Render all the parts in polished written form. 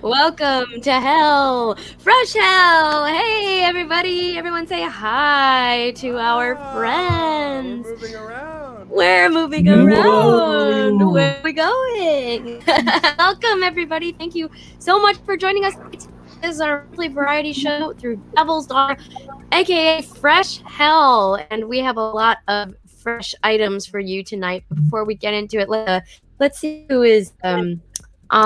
Welcome to hell, fresh hell. Hey, everybody. Everyone say hi to our friends. We're moving around. We're moving around. Where are we going? Welcome, everybody. Thank you so much for joining us. This is our monthly variety show through Devil's Daughter, aka Fresh Hell, and we have a lot of fresh items for you tonight. Before we get into it, let's see who is on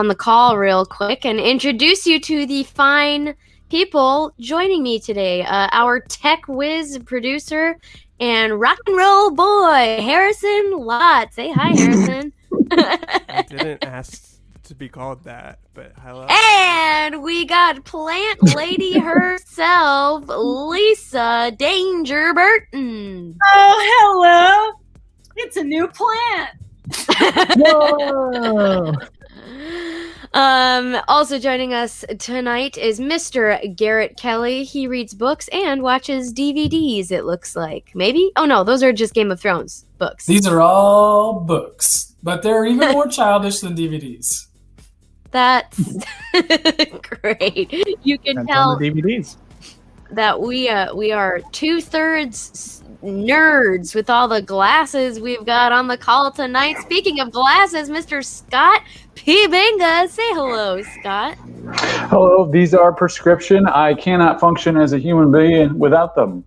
the call real quick and introduce you to the fine people joining me today. Our tech whiz producer and rock and roll boy, Harrison Lott. Say hi, Harrison. I didn't ask to be called that, but hello. And we got plant lady herself, Lisa Danger Burton. Oh, hello. It's a new plant. Whoa. Also joining us tonight is Mr. Garrett Kelly. He reads books and watches DVDs, it looks like. Maybe? Oh no, those are just Game of Thrones books. These are all books, but they're even more childish than DVDs. That's great. You can Depends tell on the DVDs. that we are 2/3 nerds with all the glasses we've got on the call tonight. Speaking of glasses, Mr. Scott P. Benga. Say hello, Scott. Hello, these are prescription. I cannot function as a human being without them.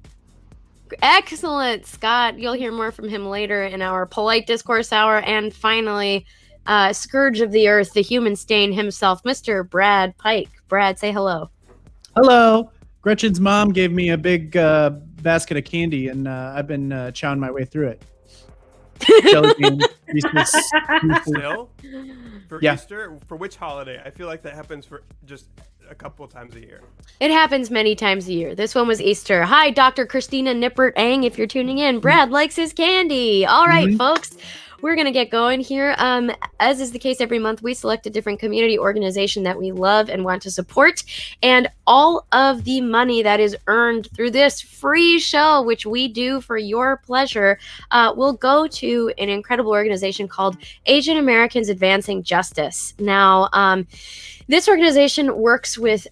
Excellent, Scott. You'll hear more from him later in our Polite Discourse Hour. And finally, Scourge of the Earth, the human stain himself, Mr. Brad Pike. Brad, say hello. Hello. Gretchen's mom gave me a big basket of candy, and I've been chowing my way through it. Jelly beans, Reese's. Still? For Yeah. Easter? For which holiday? I feel like that happens for just a couple times a year. It happens many times a year. This one was Easter. Hi, Dr. Christina Nippert-Ang, if you're tuning in. Brad likes his candy. All right, folks. We're going to get going here. As is the case every month, we select a different community organization that we love and want to support. And all of the money that is earned through this free show, which we do for your pleasure, will go to an incredible organization called Asian Americans Advancing Justice. Now, this organization works with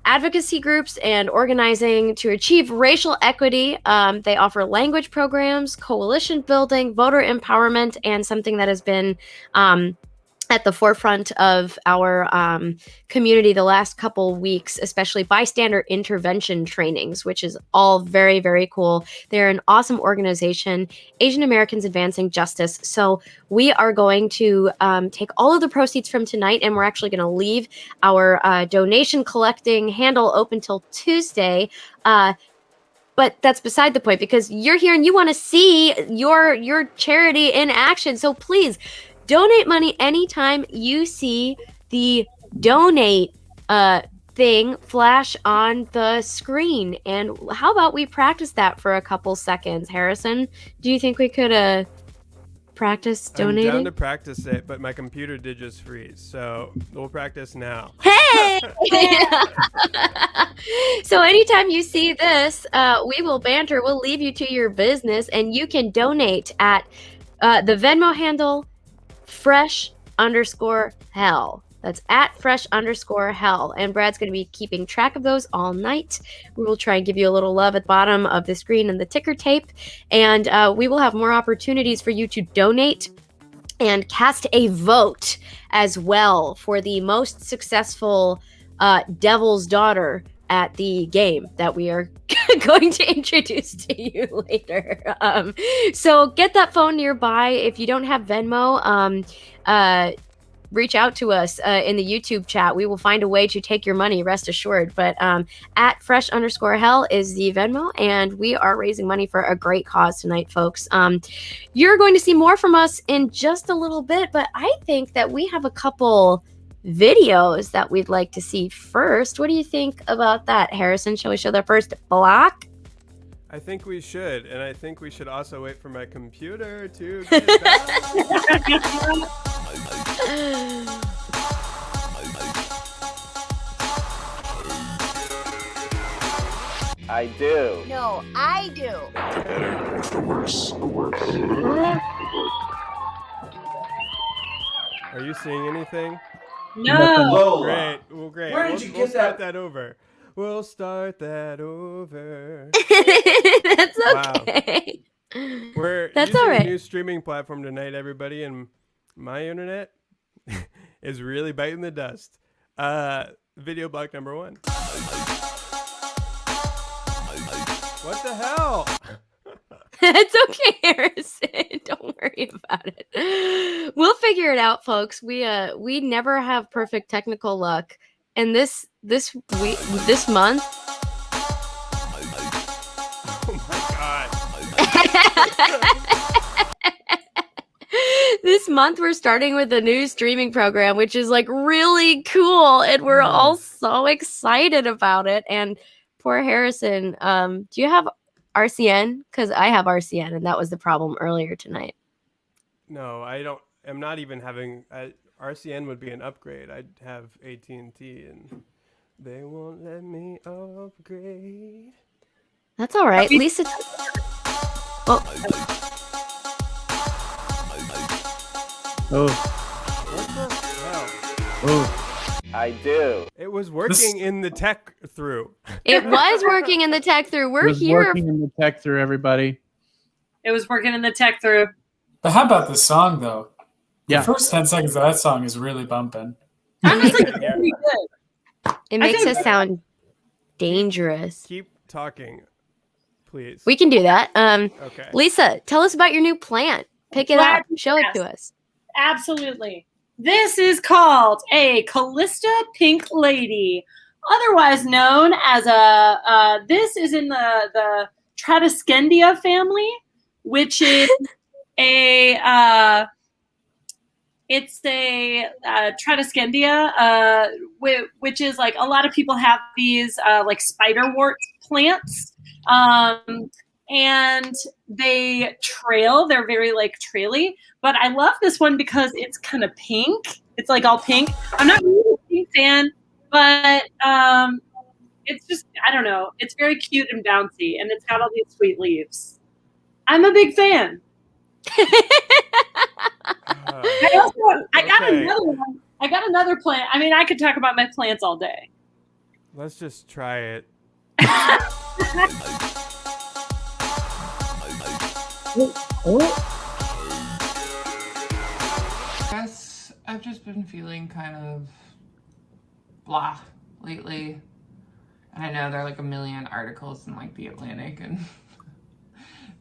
advocacy groups and organizing to achieve racial equity. They offer language programs, coalition building, voter empowerment, and something that has been at the forefront of our community the last couple weeks, especially bystander intervention trainings, which is all very, very cool. They're an awesome organization, Asian Americans Advancing Justice. So we are going to take all of the proceeds from tonight, and we're actually going to leave our donation collecting handle open till Tuesday. But that's beside the point, because you're here and you want to see your charity in action. So please donate money anytime you see the donate thing flash on the screen. And how about we practice that for a couple seconds? Harrison, do you think we could practice donating? I'm down to practice it, but my computer did just freeze. So we'll practice now. Hey! So anytime you see this, we will banter. We'll leave you to your business, and you can donate at the Venmo handle fresh_hell. That's at fresh_hell. And Brad's going to be keeping track of those all night. We will try and give you a little love at the bottom of the screen and the ticker tape. And we will have more opportunities for you to donate and cast a vote as well for the most successful Devil's Daughter at the game that we are going to introduce to you later. So get that phone nearby. If you don't have Venmo, reach out to us in the YouTube chat. We will find a way to take your money, rest assured. But at fresh_hell is the Venmo, and we are raising money for a great cause tonight, folks. You're going to see more from us in just a little bit, but I think that we have a couple videos that we'd like to see first. What do you think about that, Harrison? Shall we show the first block? I think we should, and I think we should also wait for my computer to get back. I do. No, I do. The better, the worse. Are you seeing anything? No. Lola. Great. Well, great. Where did we'll, you we'll get start that? that over. We'll start that over. That's Wow. okay. We're That's using all a right. new streaming platform tonight, everybody, and my internet is really biting the dust. Video block number 1. What the hell? It's okay, Harrison. Don't worry about it. We'll figure it out, folks. We never have perfect technical luck, and this month. Oh my god. This month we're starting with a new streaming program, which is like really cool, and we're all so excited about it. And poor Harrison, do you have RCN? Because I have RCN, and that was the problem earlier tonight. No, I don't. I'm not even having. RCN would be an upgrade. I'd have AT&T, and they won't let me upgrade. That's all right, Lisa. Oh, Oh, What the hell? oh. I do. It was working in the tech through. it was working in the tech through. It We're was here. working in the tech through everybody. It was working in the tech through. But how about the song, though? Yeah. The first 10 seconds of that song is really bumping. Honestly, Yeah. pretty good. It makes think- us sound dangerous. Keep talking, please. We can do that. Okay. Lisa, tell us about your new plant. Pick it Glad up. you Show it asked. to us. Absolutely. This is called a Callista Pink Lady, otherwise known as this is in the Tradescendia family, which is it's a Tradescendia, which is like a lot of people have these like spiderwort plants. And they trail. They're very like traily. But I love this one because it's kind of pink. It's like all pink. I'm not really a pink fan, but it's just, I don't know. It's very cute and bouncy, and it's got all these sweet leaves. I'm a big fan. I got Okay. another one. I got another plant. I mean, I could talk about my plants all day. Let's just try it. Guess I've just been feeling kind of blah lately. And I know there are like a million articles in like The Atlantic and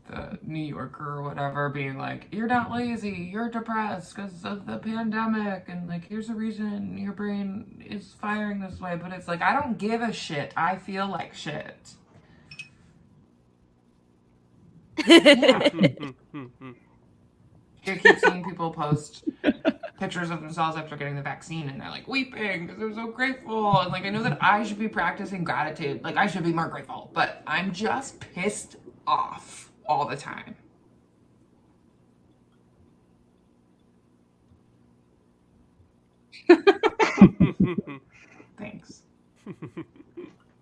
the New Yorker or whatever being like, you're not lazy, you're depressed because of the pandemic, and like here's a reason your brain is firing this way. But it's like, I don't give a shit. I feel like shit. Yeah. I keep seeing people post pictures of themselves after getting the vaccine, and they're like weeping because they're so grateful. And like, I know that I should be practicing gratitude. Like, I should be more grateful, but I'm just pissed off all the time. Thanks.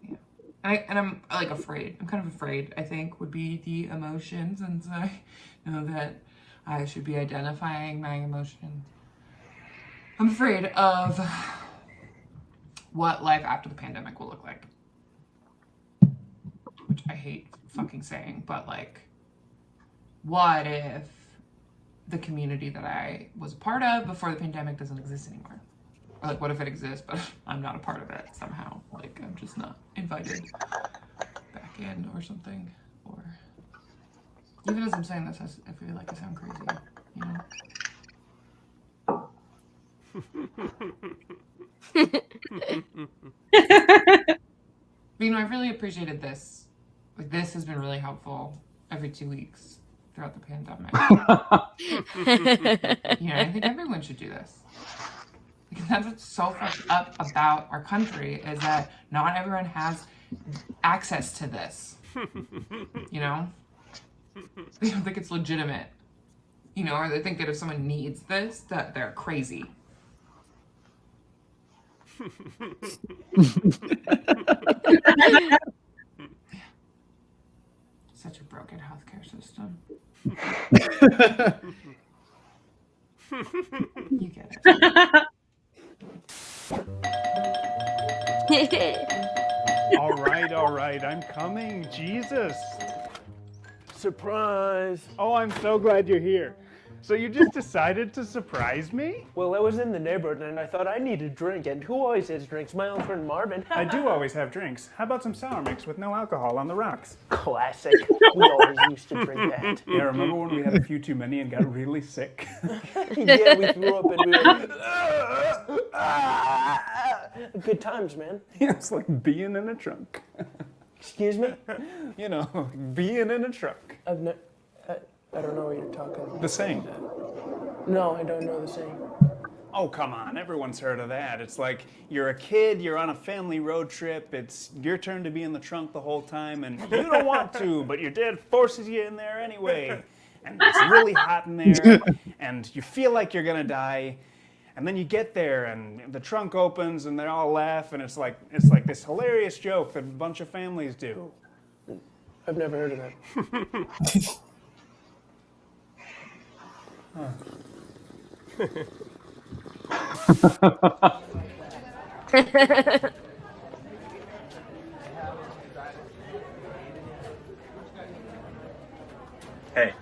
Yeah. And I'm like afraid. I'm kind of afraid, I think, would be the emotions. And so I know that I should be identifying my emotion. I'm afraid of what life after the pandemic will look like. Which I hate fucking saying, but like, what if the community that I was a part of before the pandemic doesn't exist anymore? Or like, what if it exists, but I'm not a part of it somehow? Like, I'm just not invited back in or something. Or even as I'm saying this, I feel like I sound crazy, you know? But, you know, I've really appreciated this. Like, this has been really helpful every 2 weeks throughout the pandemic. You know, I think everyone should do this. Because that's what's so fucked up about our country, is that not everyone has access to this. You know? They don't think it's legitimate. You know, or they think that if someone needs this, that they're crazy. Such a broken healthcare system. You get it. All right, I'm coming. Jesus. Surprise. Oh, I'm so glad you're here. So you just decided to surprise me? Well, I was in the neighborhood and I thought I needed a drink, and who always has drinks? My old friend Marvin. I do always have drinks. How about some sour mix with no alcohol on the rocks? Classic. We always used to drink that. Yeah, remember when we had a few too many and got really sick? Yeah, we threw up and we were like, good times, man. Yeah, it's like being in a trunk. Excuse me? You know, being in a truck. I don't know what you're talking about. The saying. No, I don't know the saying. Oh, come on. Everyone's heard of that. It's like you're a kid, you're on a family road trip, it's your turn to be in the trunk the whole time, and you don't want to, but your dad forces you in there anyway. And it's really hot in there, and you feel like you're gonna die. And then you get there, and the trunk opens, and they all laugh, and it's like this hilarious joke that a bunch of families do. I've never heard of that. Hey,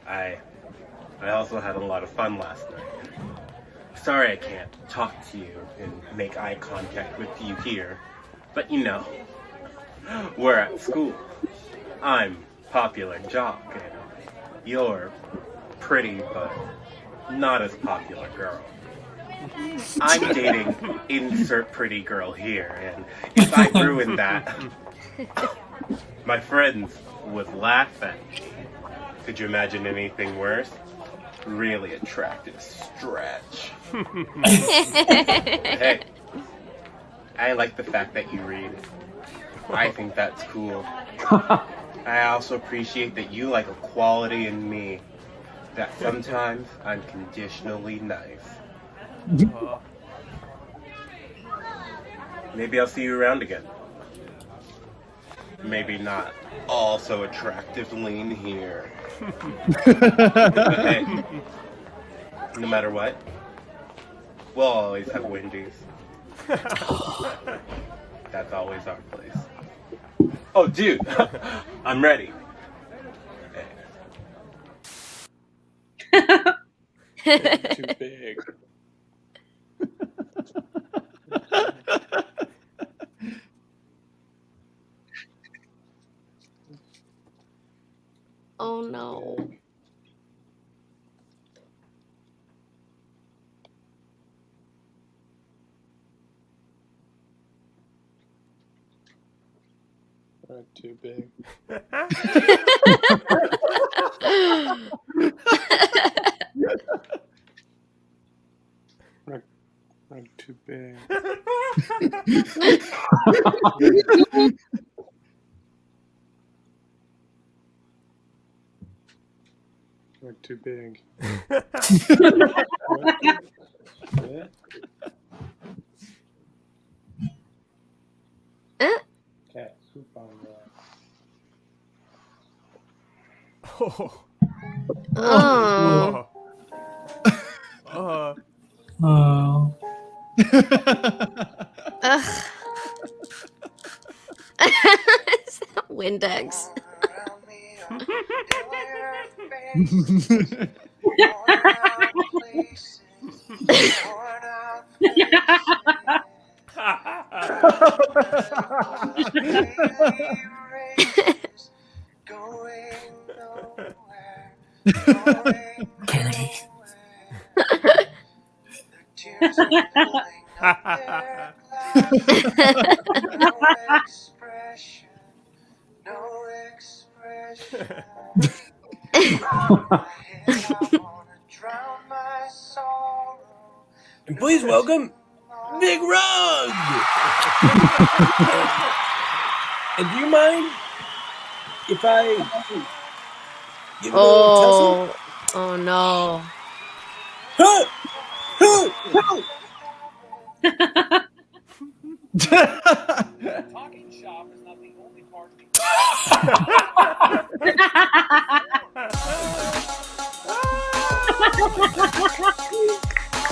I also had a lot of fun last night. Sorry I can't talk to you and make eye contact with you here, but you know, we're at school. I'm popular jock, and you're pretty but not as popular girl. I'm dating insert pretty girl here, and if I ruined that, my friends would laugh at me. Could you imagine anything worse? Really attractive stretch. Hey, I like the fact that you read. I think that's cool. I also appreciate that you like a quality in me, that sometimes I'm conditionally nice. Maybe I'll see you around again. Maybe not. Also attractive lean here. But hey, no matter what, we'll always have Wendy's. That's always our place. Oh, dude, I'm ready. Too big. Oh no. Too big. Rug too big. Rug too big. Cat soup on that. Oh. Oh. Oh. Ugh. Windex. Parody. And please welcome Big Rug. And do you mind if I give it a little tussle? Oh no. Talking shop is not the only part of the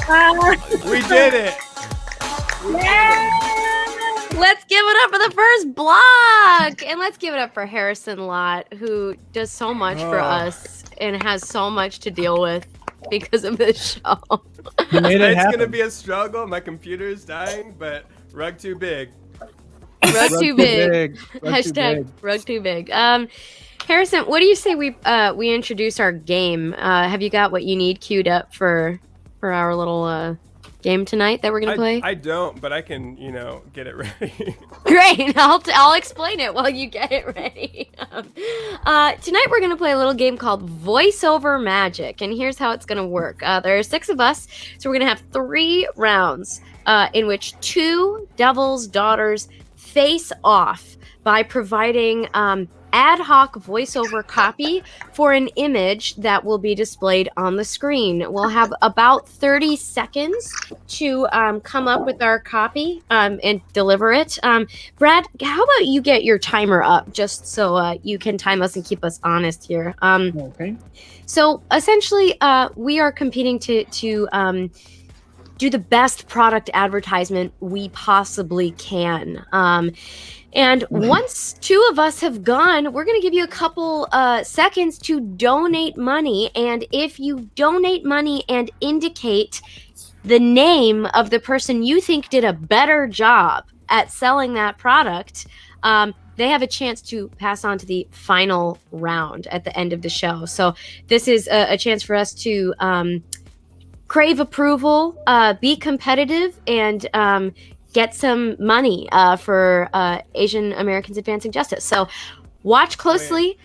We did it. Let's give it up for the first block, and let's give it up for Harrison Lott, who does so much for us and has so much to deal with because of this show. It's gonna be a struggle. My computer is dying, but rug too big. Rug too big. Hashtag rug too big. Harrison, what do you say we introduce our game? Have you got what you need queued up for our little game tonight that we're gonna play? I don't, but I can, get it ready. Great. I'll explain it while you get it ready. Tonight we're gonna play a little game called Voiceover Magic, and here's how it's gonna work. There are 6 of us, so we're gonna have 3 rounds in which 2 Devil's Daughters face off by providing ad hoc voiceover copy for an image that will be displayed on the screen. We'll have about 30 seconds to come up with our copy and deliver it. Brad, how about you get your timer up just so you can time us and keep us honest here. Okay. So essentially, we are competing to do the best product advertisement we possibly can. And once 2 of us have gone, we're going to give you a couple seconds to donate money. And if you donate money and indicate the name of the person you think did a better job at selling that product, they have a chance to pass on to the final round at the end of the show. So this is a chance for us to crave approval, be competitive, and get some money for Asian Americans Advancing Justice. So watch closely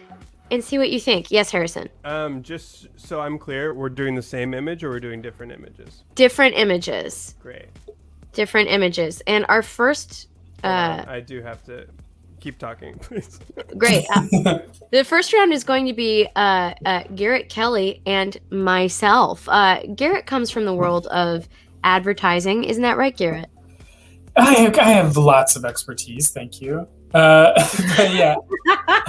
and see what you think. Yes, Harrison. Just so I'm clear, we're doing the same image or we're doing different images? Different images. Great. Different images. And our first... I do have to keep talking, please. Great. The first round is going to be Garrett Kelly and myself. Garrett comes from the world of advertising. Isn't that right, Garrett? I have lots of expertise, thank you. But yeah,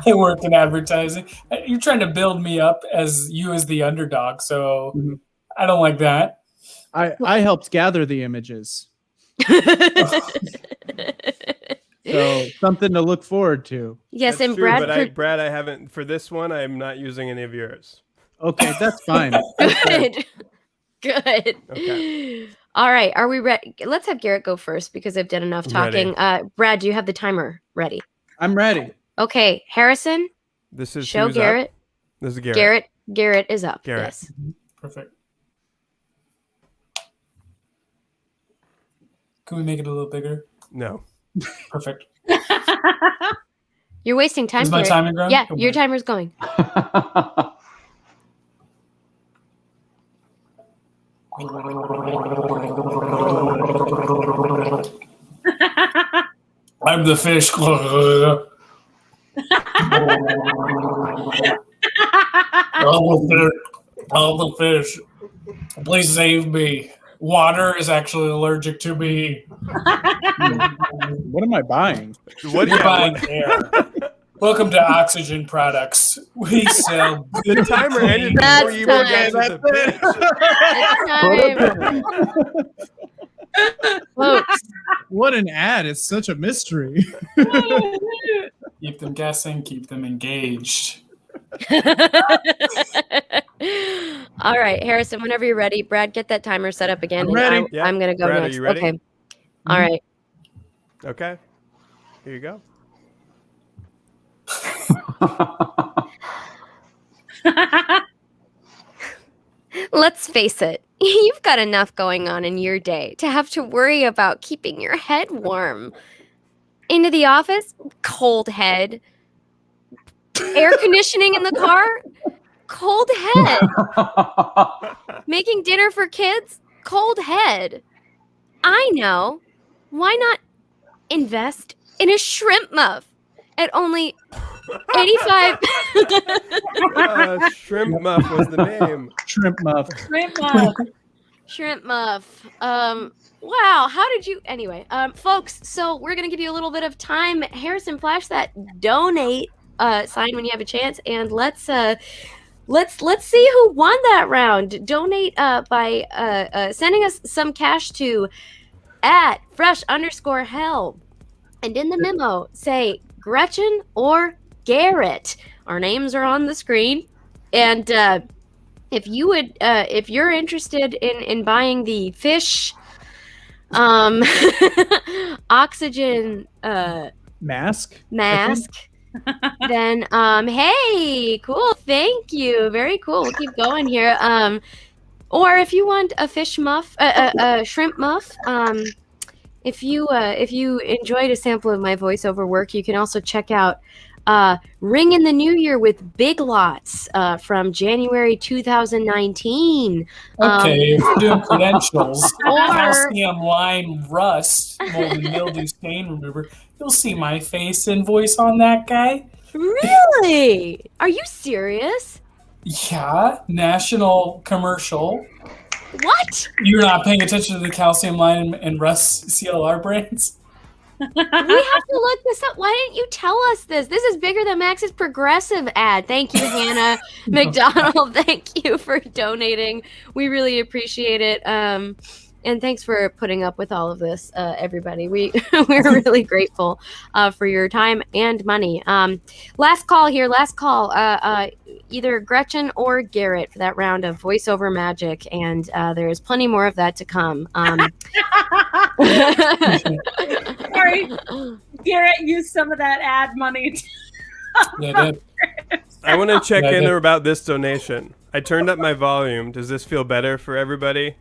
I work in advertising. You're trying to build me up as the underdog, so I don't like that. I helped gather the images. So something to look forward to. Yes, that's and true, Brad. Brad, I haven't for this one. I'm not using any of yours. Okay, that's fine. Good. Good. Okay. All right. Are we ready? Let's have Garrett go first because I've done enough talking. Brad, do you have the timer ready? I'm ready. Okay, Harrison. This is show Garrett. Up? This is Garrett. Garrett is up. Garrett. Yes. Perfect. Can we make it a little bigger? No. Perfect. You're wasting time. Is my timer going? Yeah, your timer's going. I'm the fish. All the fish. Please save me. Water is actually allergic to me. What am I buying? What You're buying air. Welcome to Oxygen Products. We sell. The timer ended before you were guys with the pitch. Folks. What an ad. It's such a mystery. Keep them guessing, keep them engaged. All right, Harrison, whenever you're ready. Brad, get that timer set up again. I'm ready. I'm going to go Brad, next. are you ready? Okay. All right. Okay. Here you go. Let's face it, you've got enough going on in your day to have to worry about keeping your head warm. Into the office, cold head. Air conditioning in the car, cold head. Making dinner for kids, cold head. I know. Why not invest in a shrimp muff at only 85? Shrimp Muff was the name. Shrimp muff. Shrimp muff. Shrimp muff. Wow, how did you... Anyway, folks, so we're going to give you a little bit of time. Harrison, flash that donate sign when you have a chance, and let's let's see who won that round. Donate by sending us some cash to @fresh_hell, and in the memo say Gretchen or Garrett. Our names are on the screen, and if you're interested in buying the fish oxygen Mask. mask, then hey, cool, thank you, very cool. We'll keep going here. Or if you want a fish muff, a shrimp muff, if you enjoyed a sample of my voiceover work, you can also check out Ring in the New Year with Big Lots from January 2019. Okay, if you're doing credentials, Or- calcium, lime, rust, mold and mildew stain remover, you'll see my face and voice on that guy. Really? Are you serious? Yeah, national commercial. What? You're not paying attention to the calcium, lime, and rust CLR brands? We have to look this up. Why didn't you tell us this? This is bigger than Max's Progressive ad. Thank you, Hannah McDonald. Thank you for donating. We really appreciate it. And thanks for putting up with all of this, everybody. We're really grateful for your time and money. Last call here. Last call. Either Gretchen or Garrett for that round of voiceover magic, and there is plenty more of that to come. Sorry, Garrett used some of that ad money. I want to check Yeah, I in did. about this donation. I turned up my volume. Does this feel better for everybody?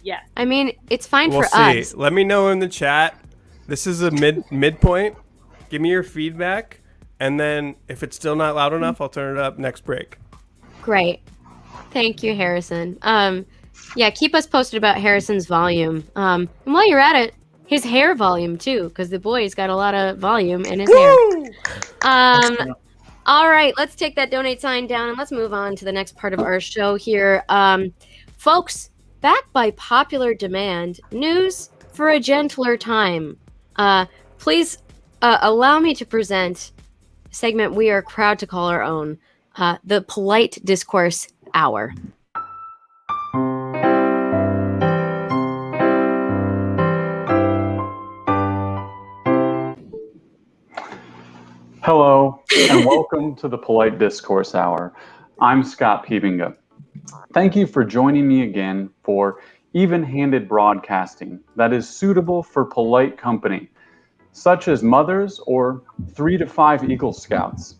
Yeah. I mean, it's fine We'll for see. us. Let me know in the chat. This is a midpoint. Give me your feedback, and then if it's still not loud enough, I'll turn it up next break. Great. Thank you, Harrison. Yeah, keep us posted about Harrison's volume. And while you're at it, his hair volume too, because the boy's got a lot of volume in his hair. All right, let's take that donate sign down and let's move on to the next part of our show here. Folks, back by popular demand, news for a gentler time. Please allow me to present a segment we are proud to call our own, the Polite Discourse Hour. Hello, and welcome to the Polite Discourse Hour. I'm Scott Peevinga. Thank you for joining me again for even-handed broadcasting that is suitable for polite company, such as mothers or 3 to 5 Eagle Scouts.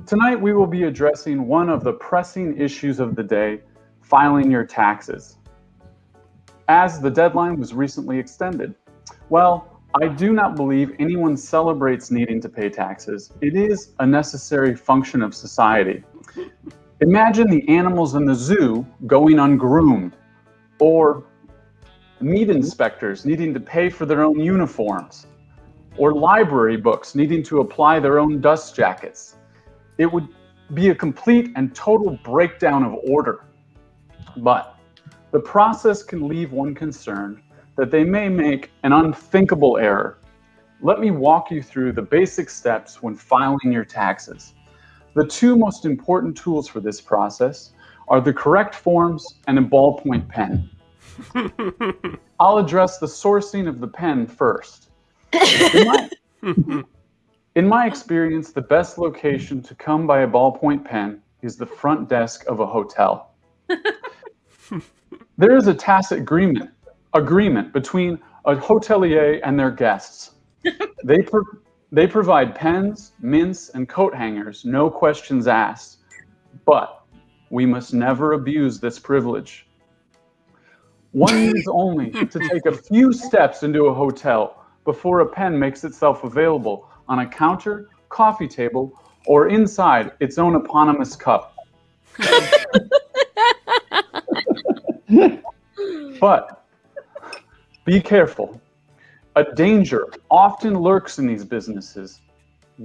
Tonight we will be addressing one of the pressing issues of the day, filing your taxes, as the deadline was recently extended. Well, I do not believe anyone celebrates needing to pay taxes. It is a necessary function of society. Imagine the animals in the zoo going ungroomed, or meat inspectors needing to pay for their own uniforms, or library books needing to apply their own dust jackets. It would be a complete and total breakdown of order. But the process can leave one concerned that they may make an unthinkable error. Let me walk you through the basic steps when filing your taxes. The two most important tools for this process are the correct forms and a ballpoint pen. I'll address the sourcing of the pen first. In my experience, the best location to come by a ballpoint pen is the front desk of a hotel. There is a tacit agreement between a hotelier and their guests. They provide pens, mints, and coat hangers, no questions asked. But we must never abuse this privilege. One needs only to take a few steps into a hotel before a pen makes itself available on a counter, coffee table, or inside its own eponymous cup. But be careful. A danger often lurks in these businesses: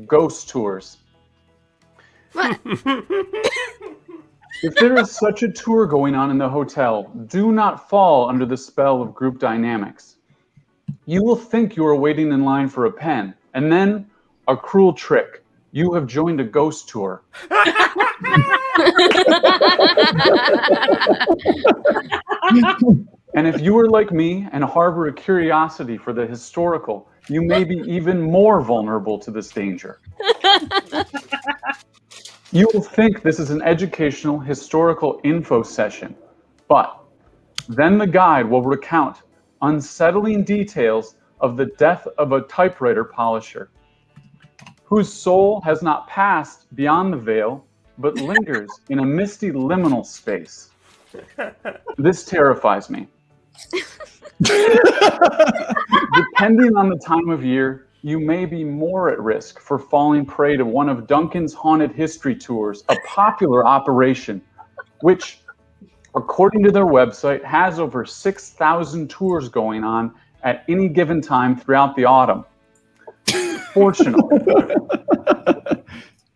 ghost tours. If there is such a tour going on in the hotel, do not fall under the spell of group dynamics. You will think you are waiting in line for a pen, and then a cruel trick. You have joined a ghost tour. And if you are like me and harbor a curiosity for the historical, you may be even more vulnerable to this danger. You will think this is an educational historical info session, but then the guide will recount unsettling details of the death of a typewriter polisher, whose soul has not passed beyond the veil, but lingers in a misty liminal space. This terrifies me. Depending on the time of year, you may be more at risk for falling prey to one of Duncan's haunted history tours, a popular operation, which, according to their website, has over 6,000 tours going on at any given time throughout the autumn. Fortunately,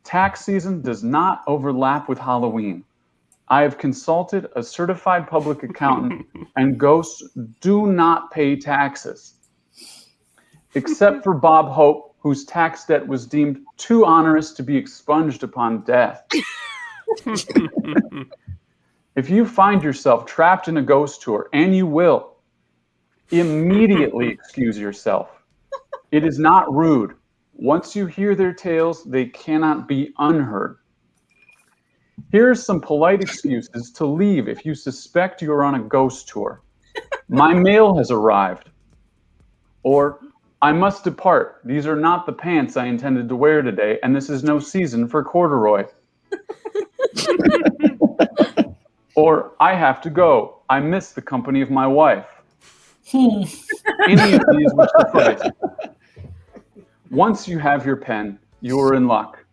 tax season does not overlap with Halloween. I have consulted a certified public accountant, and ghosts do not pay taxes. Except for Bob Hope, whose tax debt was deemed too onerous to be expunged upon death. If you find yourself trapped in a ghost tour, and you will, immediately excuse yourself. It is not rude. Once you hear their tales, they cannot be unheard. Here are some polite excuses to leave if you suspect you're on a ghost tour. My mail has arrived. Or, I must depart. These are not the pants I intended to wear today, and this is no season for corduroy. Or, I have to go. I miss the company of my wife. Any of these would suffice. Once you have your pen, you are in luck.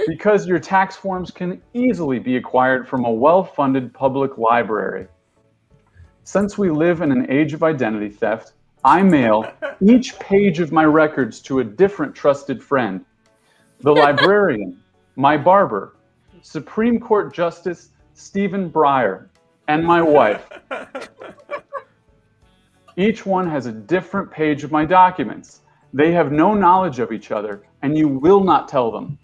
Because your tax forms can easily be acquired from a well-funded public library. Since we live in an age of identity theft, I mail each page of my records to a different trusted friend. The librarian, my barber, Supreme Court Justice Stephen Breyer, and my wife. Each one has a different page of my documents. They have no knowledge of each other, and you will not tell them.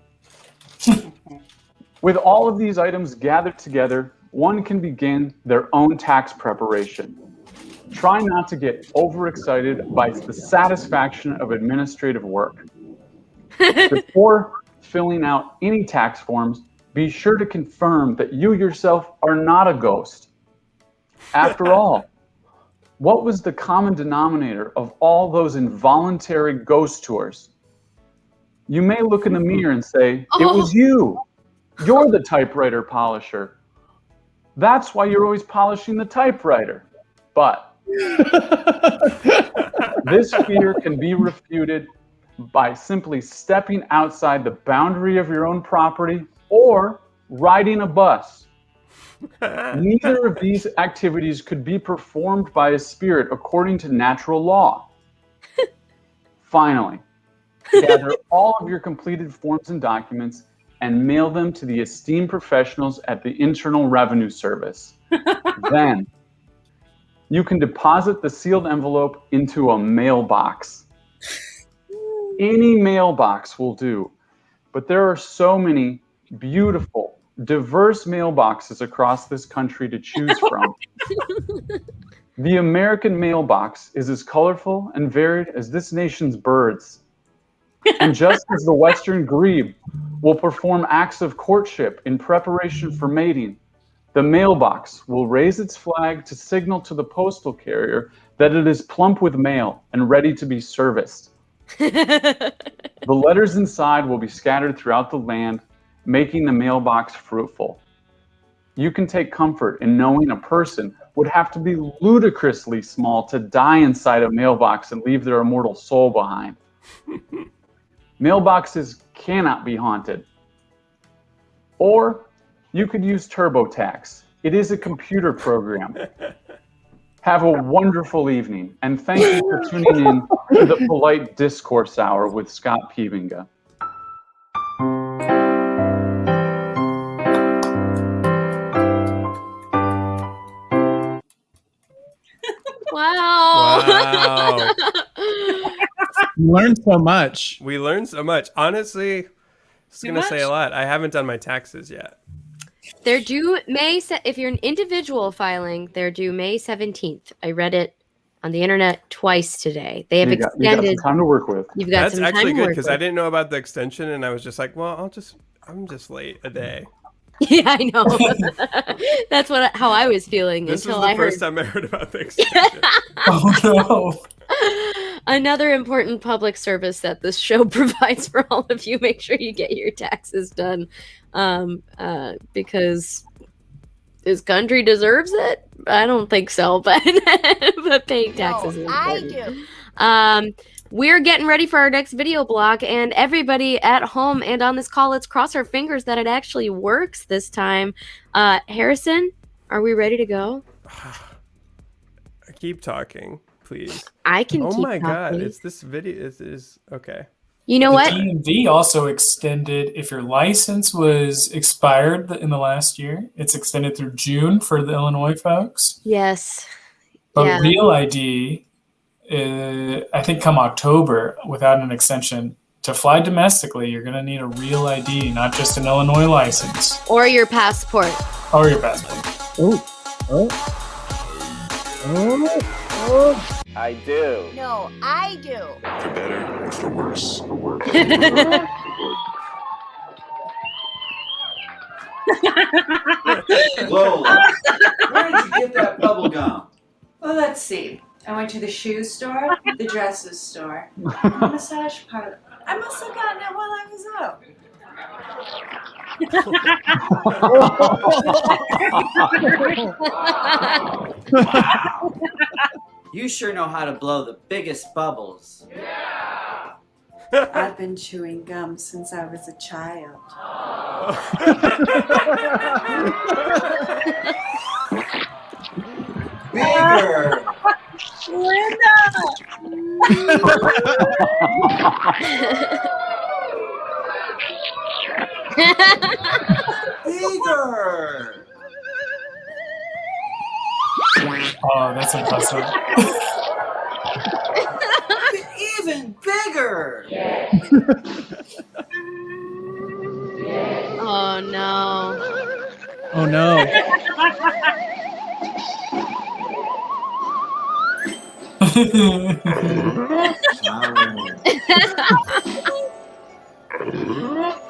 With all of these items gathered together, one can begin their own tax preparation. Try not to get overexcited by the satisfaction of administrative work. Before filling out any tax forms, be sure to confirm that you yourself are not a ghost. After all, what was the common denominator of all those involuntary ghost tours? You may look in the mirror and say, it was you. You're the typewriter polisher. That's why you're always polishing the typewriter. But this fear can be refuted by simply stepping outside the boundary of your own property or riding a bus. Neither of these activities could be performed by a spirit according to natural law. Finally, gather all of your completed forms and documents and mail them to the esteemed professionals at the Internal Revenue Service. Then, you can deposit the sealed envelope into a mailbox. Any mailbox will do, but there are so many beautiful, diverse mailboxes across this country to choose from. The American mailbox is as colorful and varied as this nation's birds. And just as the Western grebe will perform acts of courtship in preparation for mating, the mailbox will raise its flag to signal to the postal carrier that it is plump with mail and ready to be serviced. The letters inside will be scattered throughout the land, making the mailbox fruitful. You can take comfort in knowing a person would have to be ludicrously small to die inside a mailbox and leave their immortal soul behind. Mailboxes cannot be haunted. Or you could use TurboTax. It is a computer program. Have a wonderful evening, and thank you for tuning in to the Polite Discourse Hour with Scott Peevinga. Wow. Wow. You learned so much. We learned so much. Honestly, It's going to say a lot. I haven't done my taxes yet. They're due if you're an individual filing, they're due May 17th. I read it on the internet twice today. They have extended. You got some time to work with. You've got That's some time actually to good work because with. I didn't know about the extension, and I was just like, well, I'm just late a day. Yeah, I know. That's how I was feeling This until was the I first heard. time I heard about the extension. Oh no. Another important public service that this show provides for all of you. Make sure you get your taxes done, because this country deserves it. I don't think so, but paying taxes is important. I do. We're getting ready for our next video blog, and everybody at home and on this call, let's cross our fingers that it actually works this time. Harrison, are we ready to go? Keep talking, please. I can Oh keep my talking. God, it's this video is okay. You know what? DMV also extended, if your license was expired in the last year, it's extended through June for the Illinois folks. Yes. But Yeah. Real ID, I think come October, without an extension, to fly domestically, you're going to need a Real ID, not just an Illinois license. Or your passport. Or your passport. I do. No, I do. For better or for worse. Lola, where did you get that bubble gum? Well, let's see. I went to the shoe store, the dresses store, the massage parlor. I must have gotten it while I was out. You sure know how to blow the biggest bubbles. I've been chewing gum since I was a child. Bigger! Bigger! Oh, that's impressive. Even bigger! Oh no. Oh no.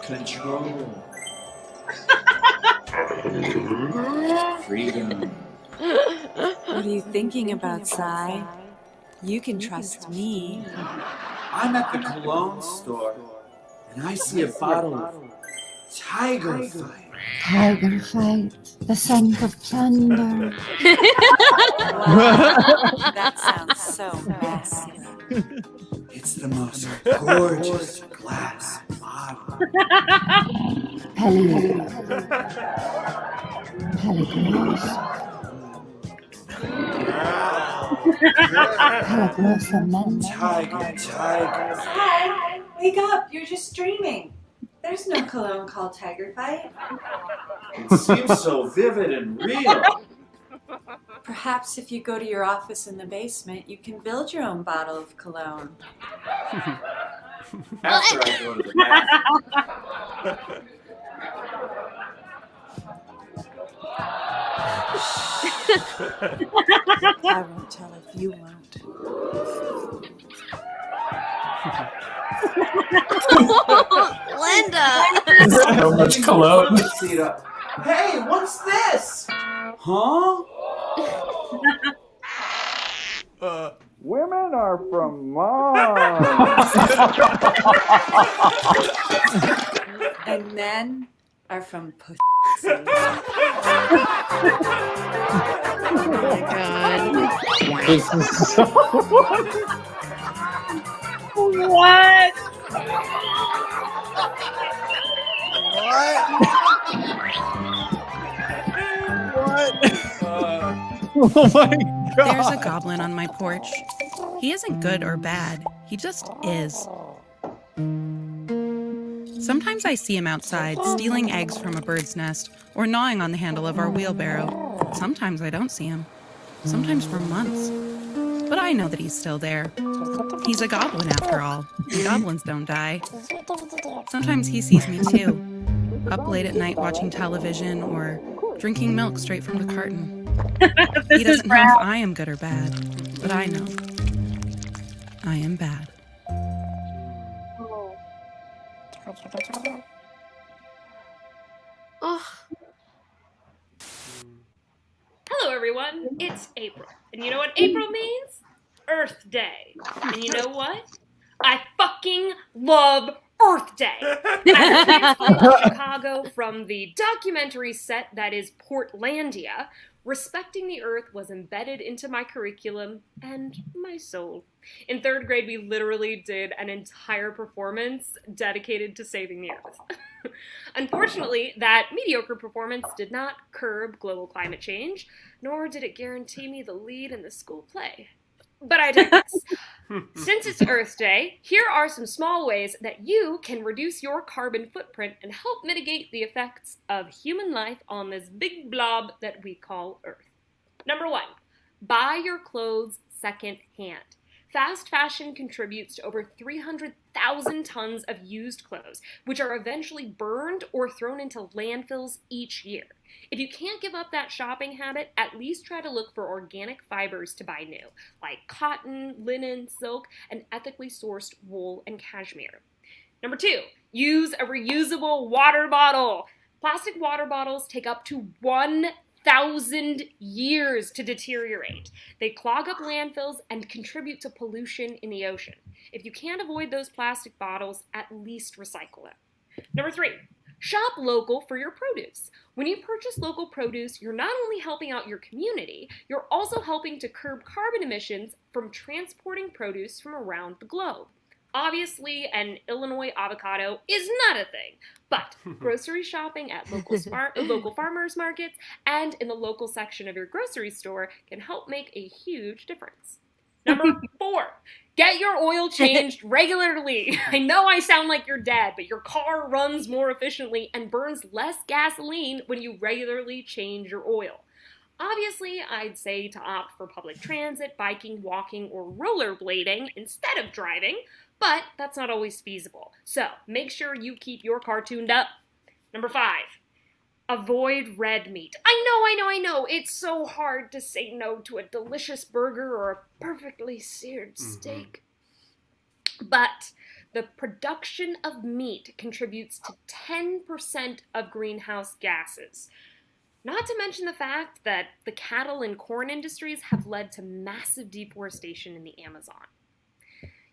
Control. Freedom. What are you thinking about, Sai? You can trust me. I'm at the cologne store and I see a bottle of Tiger Fight. Tiger fight, the scent of plunder. That sounds so messy. It's the most gorgeous glass bottle. Tiger. Sai, wake up. You're just dreaming. There's no cologne called Tiger Fight. It seems so vivid and real. Perhaps if you go to your office in the basement, you can build your own bottle of cologne. After I go to the bathroom. I won't tell if you won't. Linda! So much cologne. Hey, what's this? Huh? Women are from Mars. And men are from pussy. Oh my god. This is so What? Oh my god. There's a goblin on my porch. He isn't good or bad. He just is. Sometimes I see him outside, stealing eggs from a bird's nest or gnawing on the handle of our wheelbarrow. Sometimes I don't see him. Sometimes for months. But I know that he's still there. He's a goblin after all. Goblins don't die. Sometimes he sees me too, up late at night watching television or drinking milk straight from the carton. He doesn't know if I am good or bad, but I know I am bad. Oh. Hello, everyone. It's April. And you know what April means? Earth Day. And you know what? I fucking love Earth Day. I transplanted to Chicago from the documentary set that is Portlandia. Respecting the Earth was embedded into my curriculum and my soul. In 3rd grade, we literally did an entire performance dedicated to saving the Earth. Unfortunately, that mediocre performance did not curb global climate change, nor did it guarantee me the lead in the school play. But I digress. Since it's Earth Day, here are some small ways that you can reduce your carbon footprint and help mitigate the effects of human life on this big blob that we call Earth. Number 1, buy your clothes second-hand. Fast fashion contributes to over 300,000 tons of used clothes, which are eventually burned or thrown into landfills each year. If you can't give up that shopping habit, at least try to look for organic fibers to buy new, like cotton, linen, silk, and ethically sourced wool and cashmere. Number 2, use a reusable water bottle. Plastic water bottles take up to 1,000 years to deteriorate. They clog up landfills and contribute to pollution in the ocean. If you can't avoid those plastic bottles, at least recycle them. Number 3, shop local for your produce. When you purchase local produce, you're not only helping out your community, you're also helping to curb carbon emissions from transporting produce from around the globe. Obviously, an Illinois avocado is not a thing, but grocery shopping at local farmers markets and in the local section of your grocery store can help make a huge difference. Number 4, get your oil changed regularly. I know I sound like your dad, but your car runs more efficiently and burns less gasoline when you regularly change your oil. Obviously, I'd say to opt for public transit, biking, walking, or rollerblading instead of driving, but that's not always feasible. So make sure you keep your car tuned up. Number 5, avoid red meat. I know. It's so hard to say no to a delicious burger or a perfectly seared steak. But the production of meat contributes to 10% of greenhouse gases. Not to mention the fact that the cattle and corn industries have led to massive deforestation in the Amazon.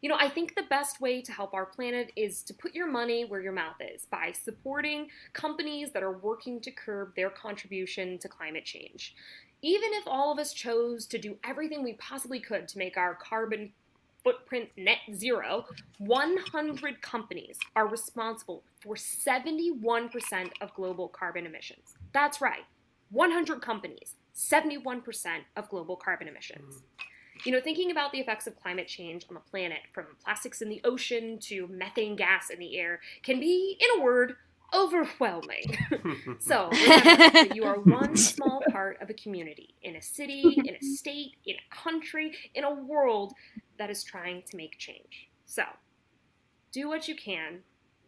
You know, I think the best way to help our planet is to put your money where your mouth is by supporting companies that are working to curb their contribution to climate change. Even if all of us chose to do everything we possibly could to make our carbon footprint net zero, 100 companies are responsible for 71% of global carbon emissions. That's right, 100 companies, 71% of global carbon emissions. You know, thinking about the effects of climate change on the planet, from plastics in the ocean to methane gas in the air, can be, in a word, overwhelming. So remember that you are one small part of a community, in a city, in a state, in a country, in a world that is trying to make change. So do what you can,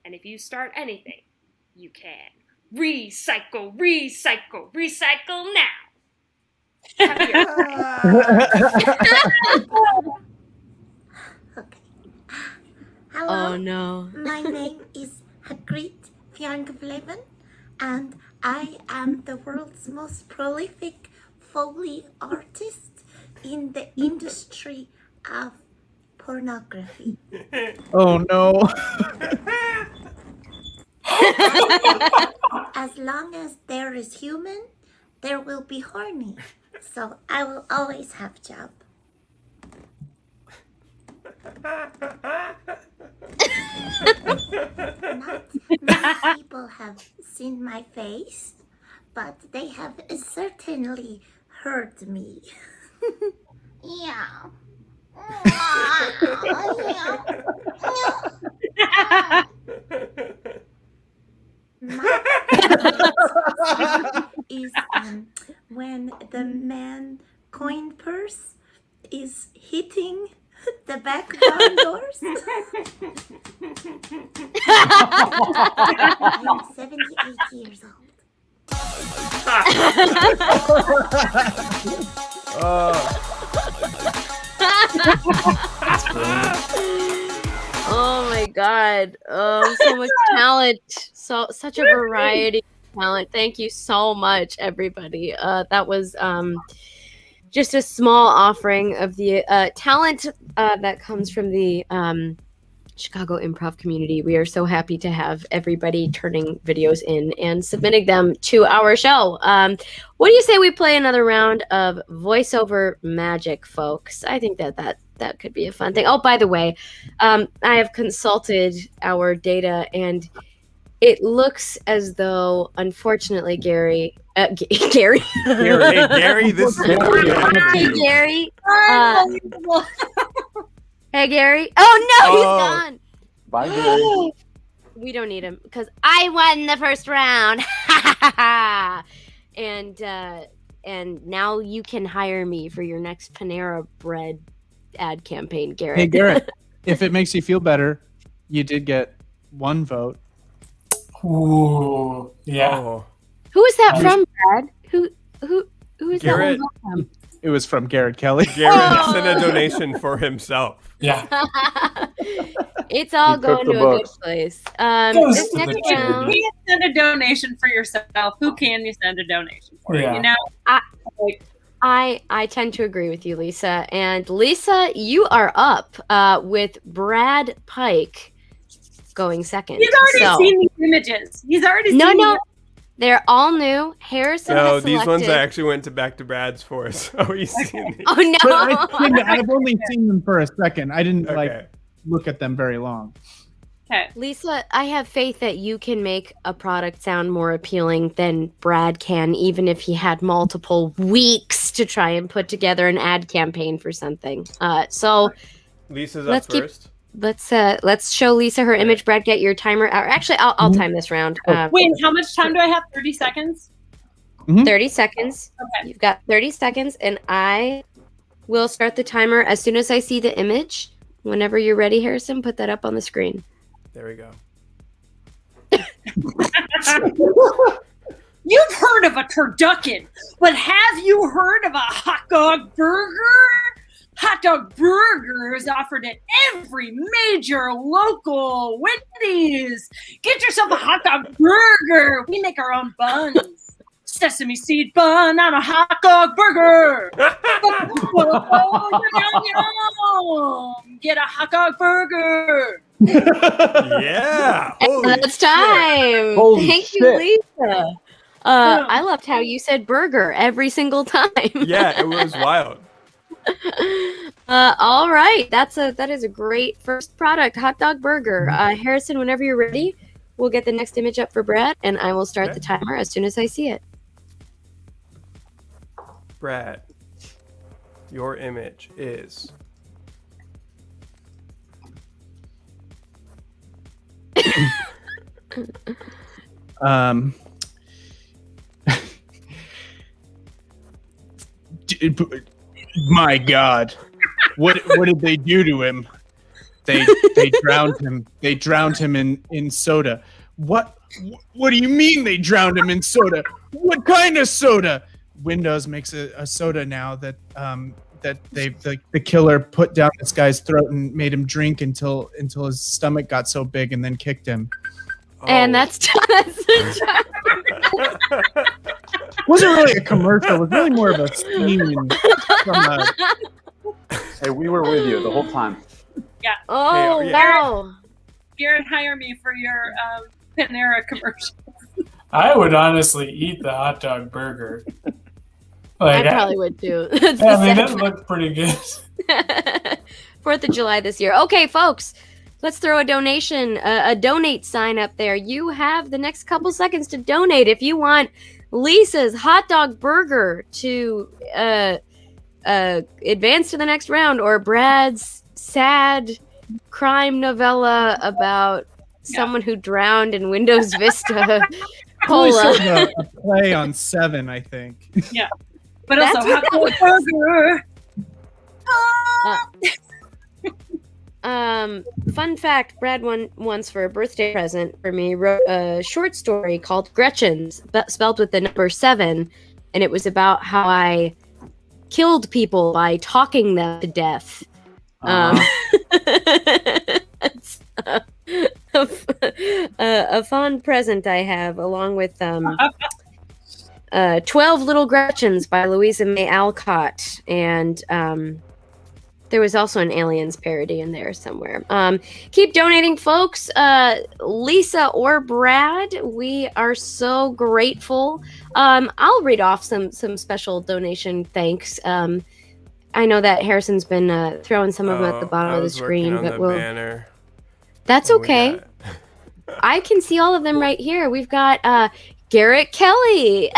and if you start anything, you can. Recycle, recycle, recycle now. Hello. Oh no. My name is Hagrit Fjangvleven, and I am the world's most prolific Foley artist in the industry of pornography. Oh no. As long as there is human, there will be horny. So I will always have job. Not many people have seen my face, but they have certainly heard me. Yeah. Is when the man coin purse is hit back barn doors? I'm 78 years old. Oh my god. Oh, so much talent. Such a variety of talent. Thank you so much, everybody. That was just a small offering of the talent that comes from the Chicago improv community. We are so happy to have everybody turning videos in and submitting them to our show. What do you say we play another round of voiceover magic, folks? I think that could be a fun thing. Oh, by the way, I have consulted our data, and it looks as though, unfortunately, Gary. Gary. Hey, Gary, this is Hey, Gary. Hey, Gary. Oh, no, he's gone. Bye, Gary. We don't need him because I won the first round. And now you can hire me for your next Panera Bread ad campaign, Garrett. Hey, Garrett, if it makes you feel better, you did get one vote. Ooh, yeah. Oh. Who is that from, Brad? Who is Garrett. that one from? It was from Garrett Kelly. Garrett sent a donation for himself. Yeah. It's all He took going the to books. a good place. Goes This to the next charity. round. You can send a donation for yourself. Who can you send a donation for? Yeah. You know? I tend to agree with you, Lisa. And Lisa, you are up with Brad Pike going second. He's already seen these images. He's already seen No. They're all new. Harrison No, has these ones I selected- actually went to back to Brad's for. So he's seen these. Oh no! But I've only seen them for a second. I didn't Okay. look at them very long. Okay. Lisa, I have faith that you can make a product sound more appealing than Brad can, even if he had multiple weeks to try and put together an ad campaign for something. So Lisa's let's up keep- first. let's show Lisa her image. Brad, get your timer out. Actually, I'll time this round. Wait, how much time do I have? 30 seconds? 30 seconds. Okay. You've got 30 seconds, and I will start the timer as soon as I see the image. Whenever you're ready, Harrison, put that up on the screen. There we go. You've heard of a turducken, but have you heard of a hot dog burger? Hot dog burger is offered at every major local Wendy's. Get yourself a hot dog burger. We make our own buns. Sesame seed bun on a hot dog burger. Get a hot dog burger. Yeah. Holy That's time. Holy Thank you, shit. Lisa. I loved how you said burger every single time. Yeah, it was wild. All right, that is a great first product, hot dog burger. Harrison, whenever you're ready, we'll get the next image up for Brad, and I will start the timer as soon as I see it. Brad, your image is My God, what did they do to him? They drowned him. They drowned him in soda. What do you mean they drowned him in soda? What kind of soda? Windows makes a soda now that the killer put down this guy's throat and made him drink until his stomach got so big and then kicked him. And that's the Wasn't really a commercial. It was really more of a scene from a. Hey, we were with you the whole time. Yeah. Oh, Hey, wow. Garrett, hire me for your Panera commercial. I would honestly eat the hot dog burger. I probably would too. I mean, that looked pretty good. 4th of July this year. Okay, folks, let's throw a donation, a donate sign up there. You have the next couple seconds to donate if you want Lisa's hot dog burger to advance to the next round, or Brad's sad crime novella about someone who drowned in Windows Vista Really cola. sort of a play on Seven, I think. Yeah. But That's also, hot what dog burger. Fun fact: Brad once for a birthday present for me wrote a short story called Gretchen's, spelled with the number 7, and it was about how I killed people by talking them to death. It's a fond present I have, along with 12 Little Gretchens by Louisa May Alcott, and there was also an Aliens parody in there somewhere. Keep donating, folks. Lisa or Brad, we are so grateful. I'll read off some special donation thanks. I know that Harrison's been throwing some of them at the bottom of the screen, but we'll. Banner. That's okay. I can see all of them right here. We've got Garrett Kelly,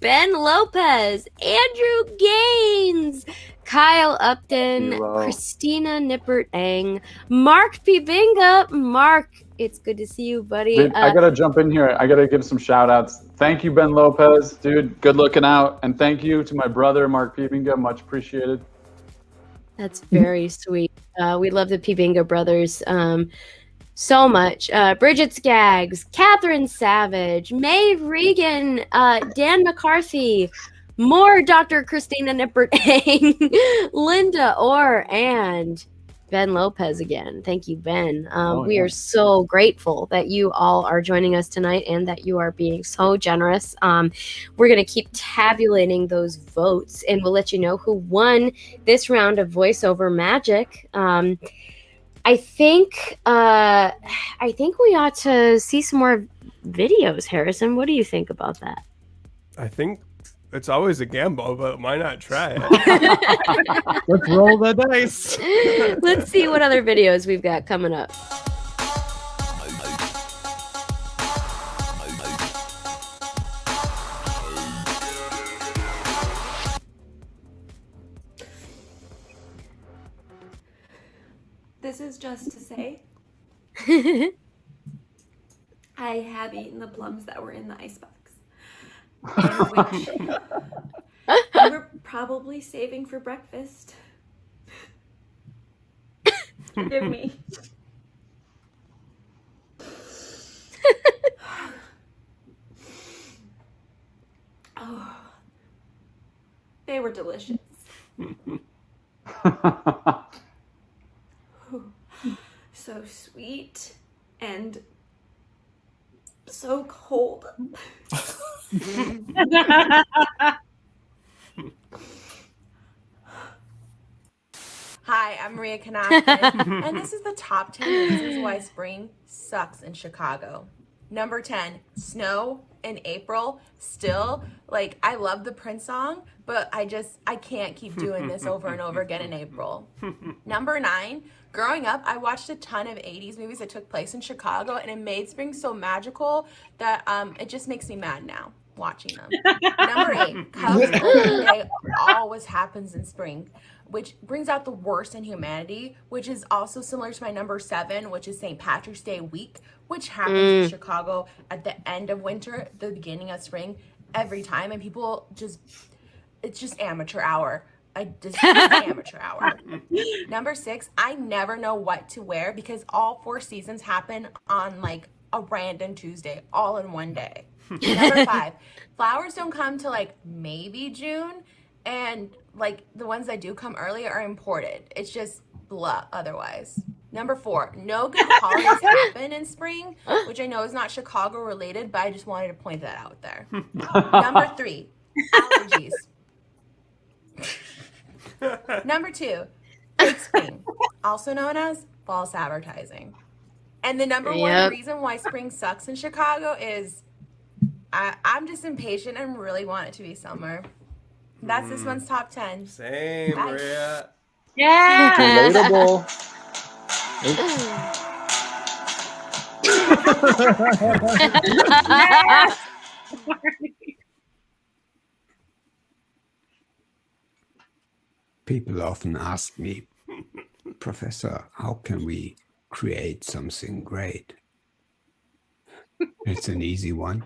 Ben Lopez, Andrew Gaines, Kyle Upton, Christina Nippert-Eng, Mark P. Binga. Mark, it's good to see you, buddy. Dude, I gotta jump in here. I gotta give some shout outs. Thank you, Ben Lopez. Dude, good looking out. And thank you to my brother, Mark P. Binga. Much appreciated. That's very sweet. We love the P. Binga brothers so much. Bridget Skaggs, Catherine Savage, Maeve Regan, Dan McCarthy, more Dr. Christina Nippert-Eng, Linda Orr, and Ben Lopez again. Thank you, Ben. We are so grateful that you all are joining us tonight and that you are being so generous. We're going to keep tabulating those votes, and we'll let you know who won this round of voiceover magic. I think we ought to see some more videos, Harrison. What do you think about that? I think it's always a gamble, but why not try it? Let's roll the dice. Let's see what other videos we've got coming up. This is just to say, I have eaten the plums that were in the icebox. And which you were probably saving for breakfast. Forgive me. Oh, they were delicious. So sweet and so cold. Hi, I'm Maria Kanafkin, and this is the top 10 reasons why spring sucks in Chicago. Number 10, snow in April. Still, like, I love the Prince song, but I can't keep doing this over and over again in April. Number 9, growing up, I watched a ton of 80s movies that took place in Chicago, and it made spring so magical that it just makes me mad now watching them. Number 8, Cubs Opening Day always happens in spring, which brings out the worst in humanity, which is also similar to my number 7, which is St. Patrick's Day week, which happens in Chicago at the end of winter, the beginning of spring, every time, and people it's just amateur hour. Amateur hour. Number 6, I never know what to wear because all 4 seasons happen on like a random Tuesday, all in one day. Number 5, flowers don't come till like maybe June, and like the ones that do come early are imported. It's just blah otherwise. Number 4, no good holidays happen in spring, which I know is not Chicago related, but I just wanted to point that out there. Number 3, allergies. Number 2, fake spring, also known as false advertising. And the number 1 reason why spring sucks in Chicago is I'm just impatient and really want it to be summer. That's this month's top 10. Same, Bye. Maria. Yeah. Relatable. People often ask me, Professor, how can we create something great? It's an easy one.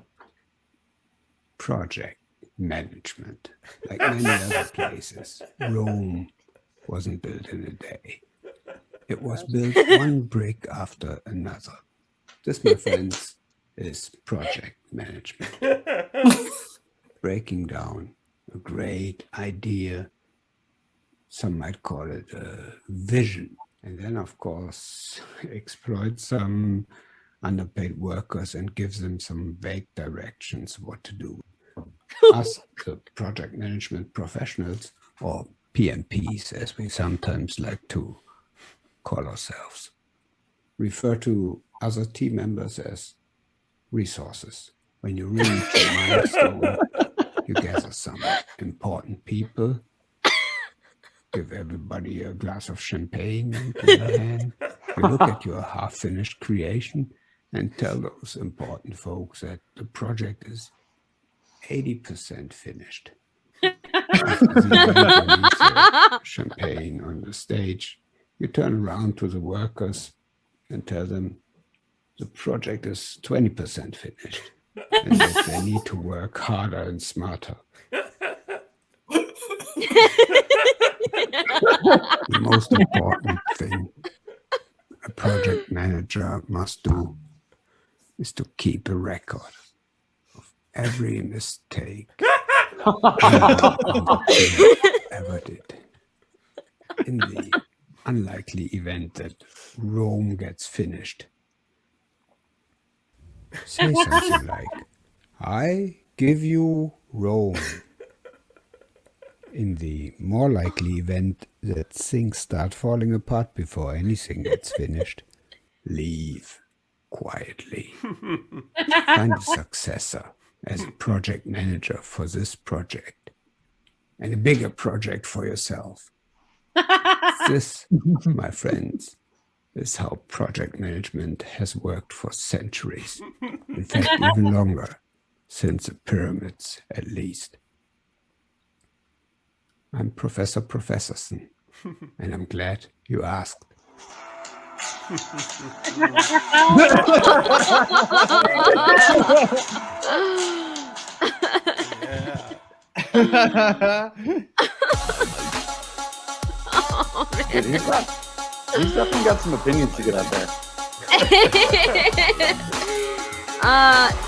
Project management, like many other places. Rome wasn't built in a day. It was built one brick after another. This, my friends, is project management. Breaking down a great idea, some might call it a vision, and then, of course, exploit some underpaid workers and gives them some vague directions what to do. Us, the project management professionals, or PMPs, as we sometimes like to call ourselves, refer to other team members as resources. When you reach a milestone, you gather some important people, give everybody a glass of champagne into your hand, you look at your half-finished creation and tell those important folks that the project is 80% finished. After the event, you leave the champagne on the stage. You turn around to the workers and tell them the project is 20% finished and that they need to work harder and smarter. The most important thing a project manager must do is to keep a record of every mistake ever did. In the unlikely event that Rome gets finished, say something like, I give you Rome. In the more likely event that things start falling apart before anything gets finished, leave quietly. Find a successor as a project manager for this project and a bigger project for yourself. This, my friends, is how project management has worked for centuries. In fact, even longer, since the pyramids at least. I'm Professor Professorson, and I'm glad you asked. Dude, he's definitely got some opinions to get out there.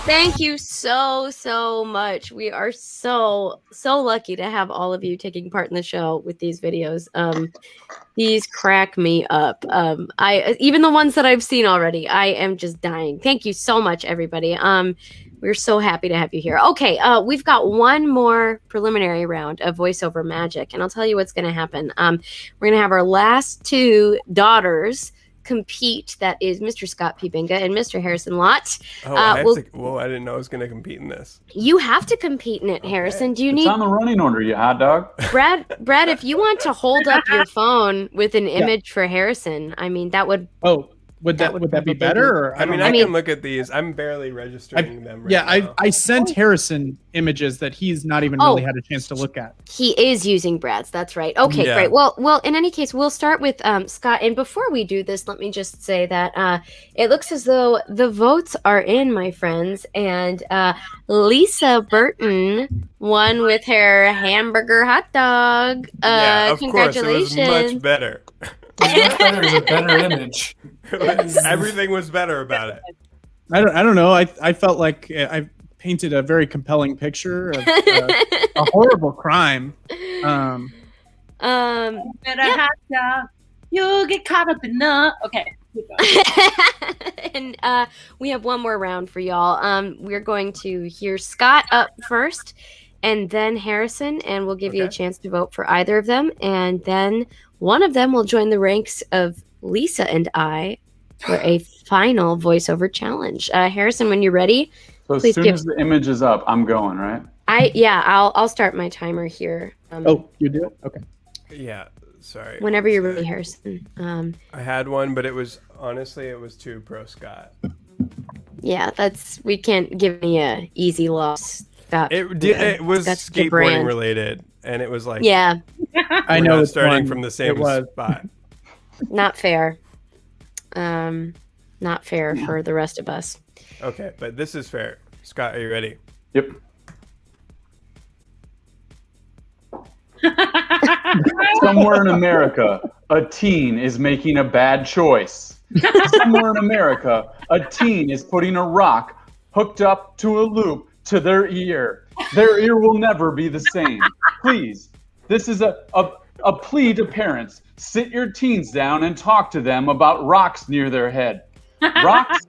Thank you so much. We are so lucky to have all of you taking part in the show with these videos. These crack me up. I even the ones that I've seen already, I am just dying. Thank you so much, everybody. We're so happy to have you here. Okay, we've got one more preliminary round of voiceover magic, and I'll tell you what's going to happen. We're going to have our last two daughters compete. That is Mr. Scott P. Binga and Mr. Harrison Lott. Oh, I didn't know I was going to compete in this. You have to compete in it, Harrison. Do you It's need on the running order, you hot dog. Brad, if you want to hold up your phone with an image for Harrison, I mean, that would... Oh, would that be better? Or, I mean, I can look at these. I'm barely registering them right now. I sent Harrison images that he's not even really had a chance to look at. He is using Brad's. That's right. Okay, Yeah. great. Well, in any case, we'll start with Scott. And before we do this, let me just say that it looks as though the votes are in, my friends. And Lisa Burton won with her hamburger hot dog. Yeah, of course. It was Congratulations. much better. It was a better image. Everything was better about it. I don't know. I felt like I painted a very compelling picture of a horrible crime. Better hot dog. You'll get caught up in the. Okay. And we have one more round for y'all. We're going to hear Scott up first, and then Harrison, and we'll give you a chance to vote for either of them, and then one of them will join the ranks of Lisa and I for a final voiceover challenge. Harrison, when you're ready, So as please soon as the image is up, I'm going, right? I'll start my timer here. You do it? Okay. Yeah, sorry. Whenever you're ready, Harrison. I had one, but it was too pro Scott. Yeah, we can't give me a easy loss. Scott. It was Scott's good skateboarding brand. related, and it was like I know it's starting one. from the same It was. spot. Not fair. Not fair for the rest of us. Okay, but this is fair. Scott, are you ready? Yep. Somewhere in America, a teen is making a bad choice. Somewhere in America, a teen is putting a rock hooked up to a loop to their ear. Their ear will never be the same. Please, this is a plea to parents. Sit your teens down and talk to them about rocks near their head. Rocks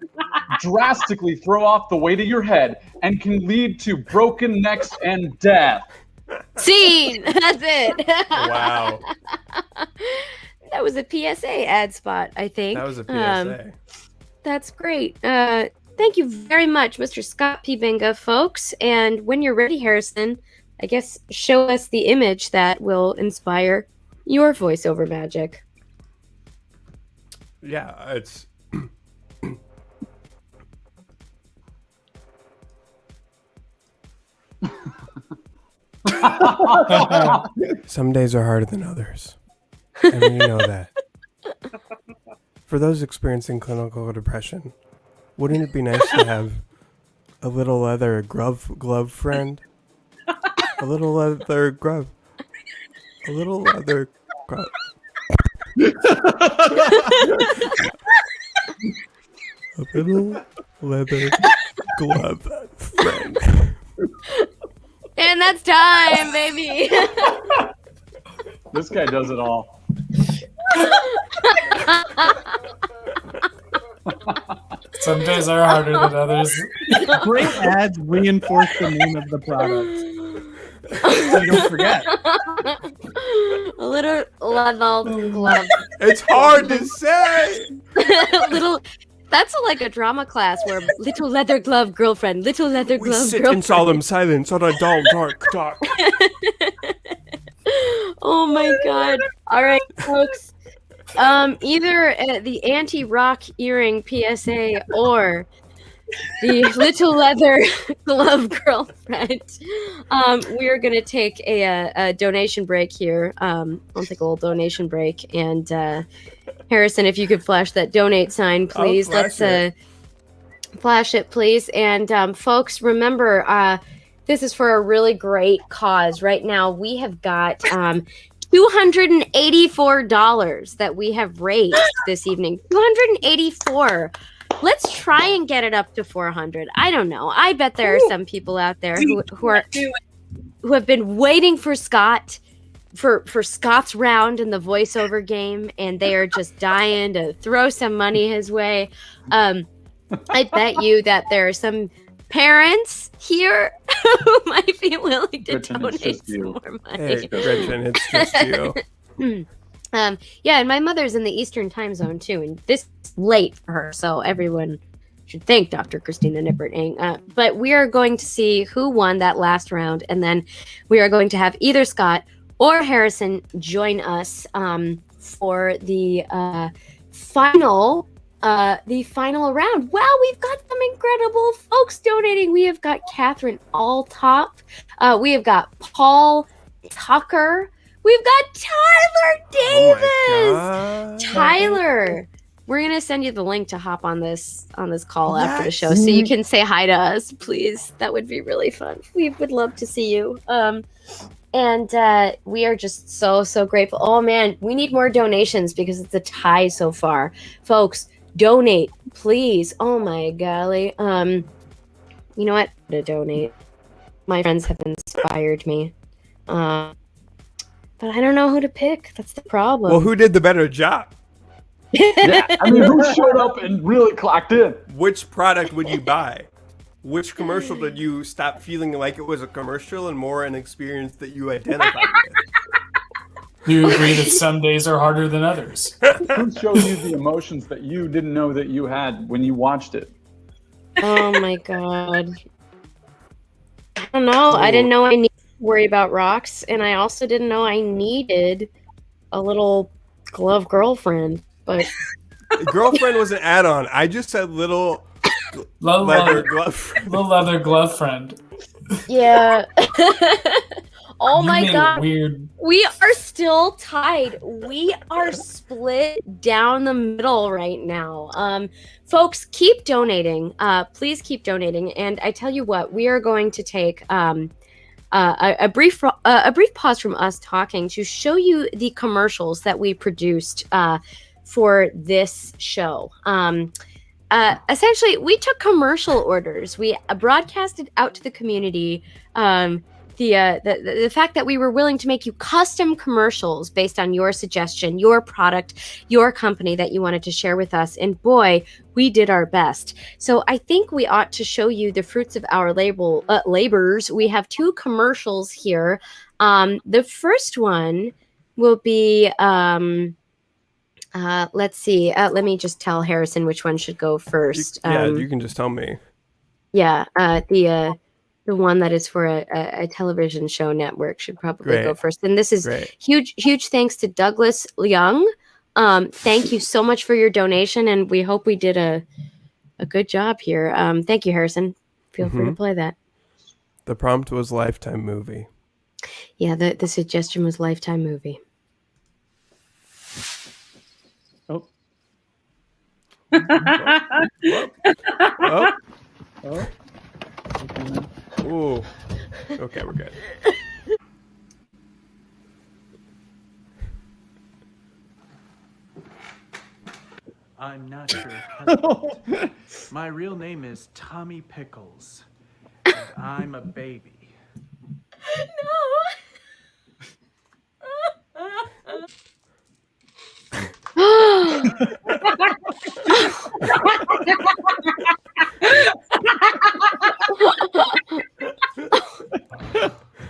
drastically throw off the weight of your head and can lead to broken necks and death. Scene. That's it. Wow. That was a PSA ad spot, I think. That was a PSA. That's great. Thank you very much, Mr. Scott P. Binga, folks. And when you're ready, Harrison, I guess show us the image that will inspire your voiceover magic. Yeah, it's... Some days are harder than others. And we know that. For those experiencing clinical depression, wouldn't it be nice to have a little leather glove friend? A little leather glove. A little leather glove. A little leather glove friend. And that's time, baby. This guy does it all. Some days are harder than others. Great ads reinforce the name of the product. So you don't forget. A little leather glove. It's hard to say. Little. That's like a drama class where little leather glove girlfriend, little leather We glove sit girlfriend. in solemn silence on a dull, dark dock. Oh my god. All right, folks. Either the anti-rock earring PSA or the little leather glove girlfriend. We are going to take a donation break here. I'll take a little donation break. And Harrison, if you could flash that donate sign, please. Flash it, please. And folks, remember, this is for a really great cause. Right now, we have got $284 that we have raised this evening. $284. Let's try and get it up to 400. I don't know. I bet there are some people out there who have been waiting for Scott for Scott's round in the voiceover game, and they are just dying to throw some money his way. I bet you that there are some parents here who might be willing to donate some more money. Hey, Gretchen, it's just you. Yeah, and my mother's in the Eastern time zone too, and this is late for her, so everyone should thank Dr. Christina Nippert. But we are going to see who won that last round, and then we are going to have either Scott or Harrison join us for the final round. Wow, we've got some incredible folks donating. We have got Catherine Alltop. We have got Paul Tucker. We've got Tyler Davis. Tyler, we're gonna send you the link to hop on this call after the show, so you can say hi to us, please. That would be really fun. We would love to see you. And we are just so grateful. Oh man, we need more donations because it's a tie so far, folks. Donate, please. Oh my golly. You know what? To donate. My friends have inspired me. But I don't know who to pick. That's the problem. Well, who did the better job? Yeah, I mean, who showed up and really clocked in? Which product would you buy? Which commercial did you stop feeling like it was a commercial and more an experience that you identified with? Do you agree that some days are harder than others? Who showed you the emotions that you didn't know that you had when you watched it? Oh my god. I don't know. I didn't know I needed to worry about rocks, and I also didn't know I needed a little glove girlfriend. But girlfriend was an add-on. I just said little leather glove friend. Little leather glove friend. Yeah. Oh my made it god. weird. We are still tied. We are split down the middle right now. Folks, keep donating. Please keep donating. And I tell you what, we are going to take a brief pause from us talking to show you the commercials that we produced for this show. Essentially, we took commercial orders. We broadcasted out to the community the fact that we were willing to make you custom commercials based on your suggestion, your product, your company that you wanted to share with us. And boy, we did our best. So I think we ought to show you the fruits of our labors. We have 2 commercials here. The first one will be... let's see. Let me just tell Harrison which one should go first. You can just tell me. Yeah, the one that is for a television show network should probably go first. And this is huge thanks to Douglas Young. Thank you so much for your donation, and we hope we did a good job here. Thank you, Harrison. Feel free to play that. The prompt was Lifetime movie. Yeah, the suggestion was Lifetime movie. Oh. Ooh. Okay, we're good. I'm not your husband. My real name is Tommy Pickles, and I'm a baby.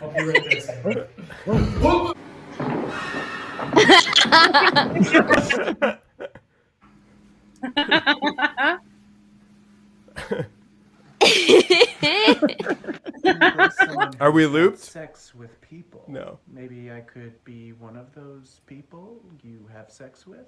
I'll be right there. Are we looped? Sex with people. No. Maybe I could be one of those people you have sex with.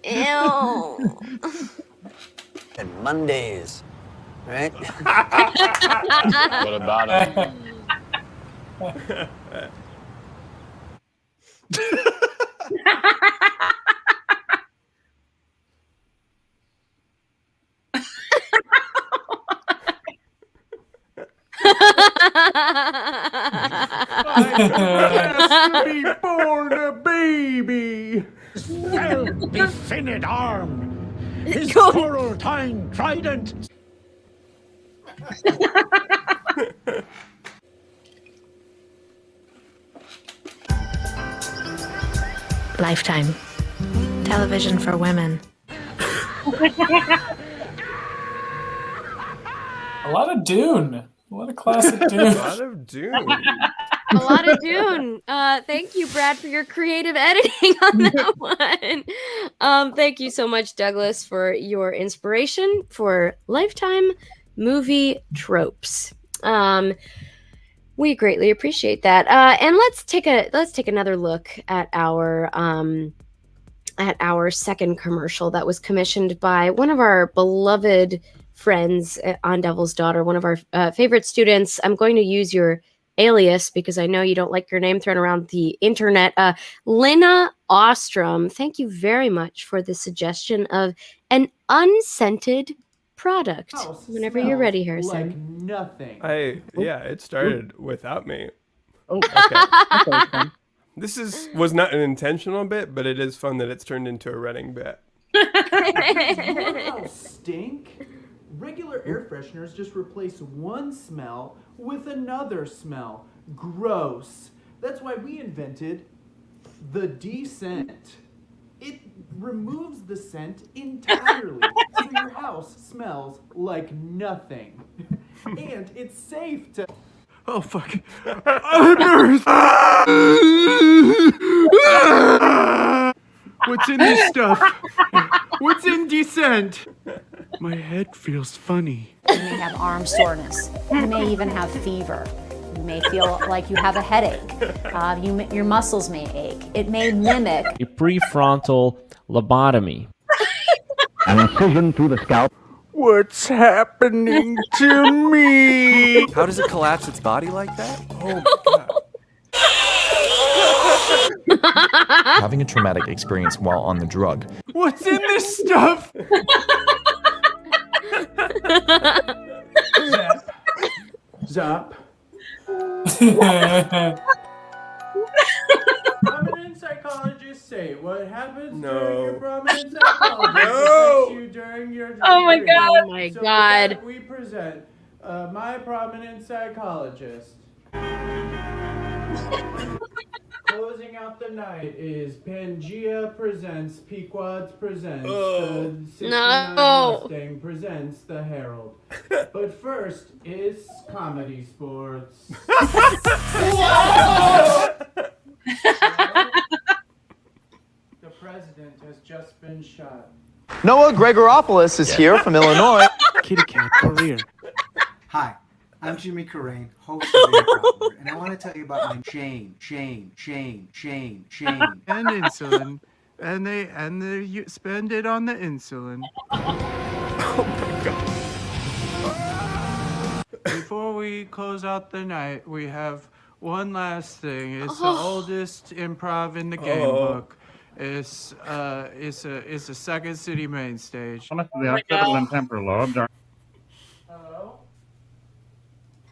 Ew. And Mondays, right? What about it? To be born a baby. His well-defined arm, his Corotine trident. Lifetime. Television for women. A lot of Dune. A lot of classic Dune. A lot of Dune. A lot of Dune. Thank you, Brad, for your creative editing on that one. Thank you so much, Douglas, for your inspiration for Lifetime movie tropes. We greatly appreciate that. And let's take another look at our second commercial that was commissioned by one of our beloved friends on Devil's Daughter, one of our favorite students. I'm going to use your alias because I know you don't like your name thrown around the internet. Lena Ostrom, thank you very much for the suggestion of an unscented product. Whenever you're ready, Harrison. Like nothing. It started without me. Oh, okay. This was not an intentional bit, but it is fun that it's turned into a running bit. Your house stink? Regular air fresheners just replace one smell with another smell. Gross. That's why we invented the descent. It removes the scent entirely, so your house smells like nothing. And it's safe to... Oh, fuck. What's in this stuff? What's in descent? My head feels funny. You may have arm soreness. You may even have fever. You may feel like you have a headache. Your muscles may ache. It may mimic a prefrontal lobotomy. An incision through the scalp. What's happening to me? How does it collapse its body like that? Oh, God. Having a traumatic experience while on the drug. What's in this stuff? Zap. Prominent psychologists say what happens during your prominent psychologist affects you during your Oh my degree. God. Oh my So God. with that, we present my prominent psychologist. Closing out the night is Pangea presents Pequods presents the 69 No. Mustang presents the Herald. But first is comedy sports. The president has just been shot. Noah Gregoropoulos is here from Illinois. Kitty cat career. Hi, I'm Jimmy Carrane, host of Improv, and I want to tell you about my shame. And insulin. And they you spend it on the insulin. Oh my God. Before we close out the night, we have one last thing. It's the oldest improv in the game book. It's a Second City main stage. God. Hello?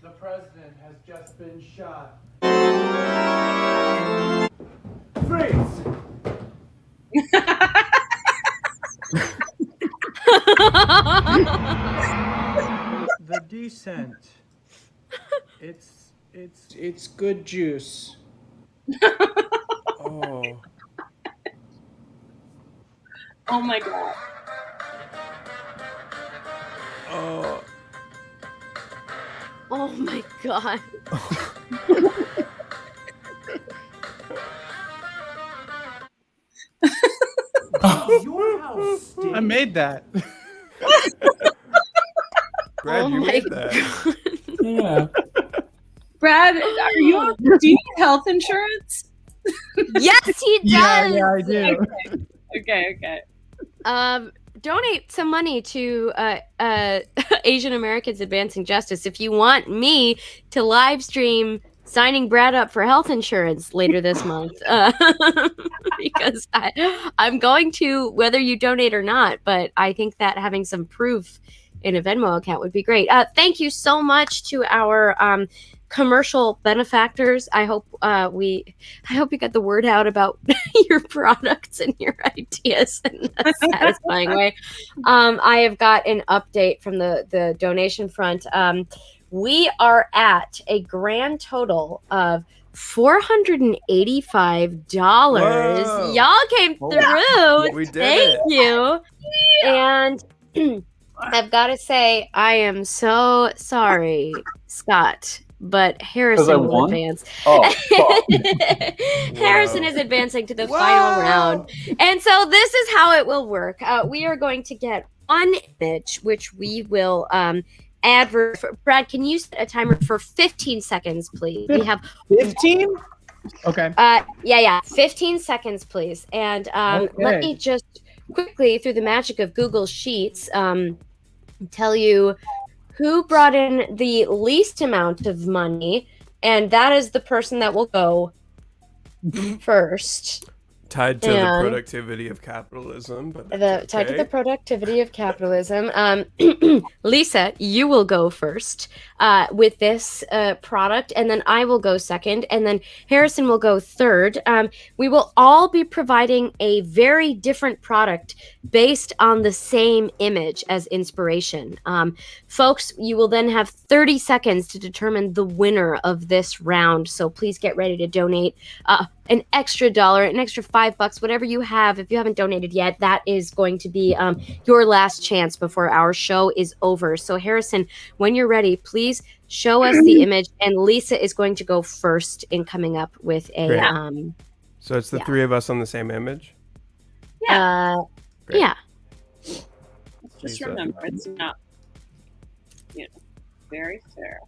The president has just been shot. Freeze! The descent. It's good juice. Oh. Oh my God. Oh. Oh my God. Your house stinks. I made that. Brad, you my made that. Yeah. Brad, do you need health insurance? Yes, he does. Yeah, I do. Okay. Donate some money to Asian Americans Advancing Justice if you want me to live stream signing Brad up for health insurance later this month. Because I'm going to, whether you donate or not, but I think that having some proof in a Venmo account would be great. Thank you so much to our commercial benefactors. I hope you got the word out about your products and your ideas in a satisfying way. I have got an update from the donation front. We are at a grand total of $485. Whoa. Y'all came through. We did Thank it. you. And I've got to say, I am so sorry, Scott, but Harrison will won? advance. Oh, fuck. Harrison is advancing to the final round. And so this is how it will work. We are going to get one image, which we will Brad, can you set a timer for 15 seconds, please? We have 15? Okay. Yeah. 15 seconds, please. And let me just quickly, through the magic of Google Sheets, tell you who brought in the least amount of money, and that is the person that will go first. Tied to the productivity of capitalism, but Tied to the productivity of capitalism. Lisa, you will go first with this product, and then I will go second, and then Harrison will go third. We will all be providing a very different product based on the same image as inspiration. Folks, you will then have 30 seconds to determine the winner of this round, so please get ready to donate an extra $1, an extra $5, whatever you have. If you haven't donated yet, that is going to be your last chance before our show is over. So Harrison, when you're ready, please show us the image, and Lisa is going to go first in coming up with a Great. So it's the three of us on the same image? Yeah. Just remember, it's not, very fair.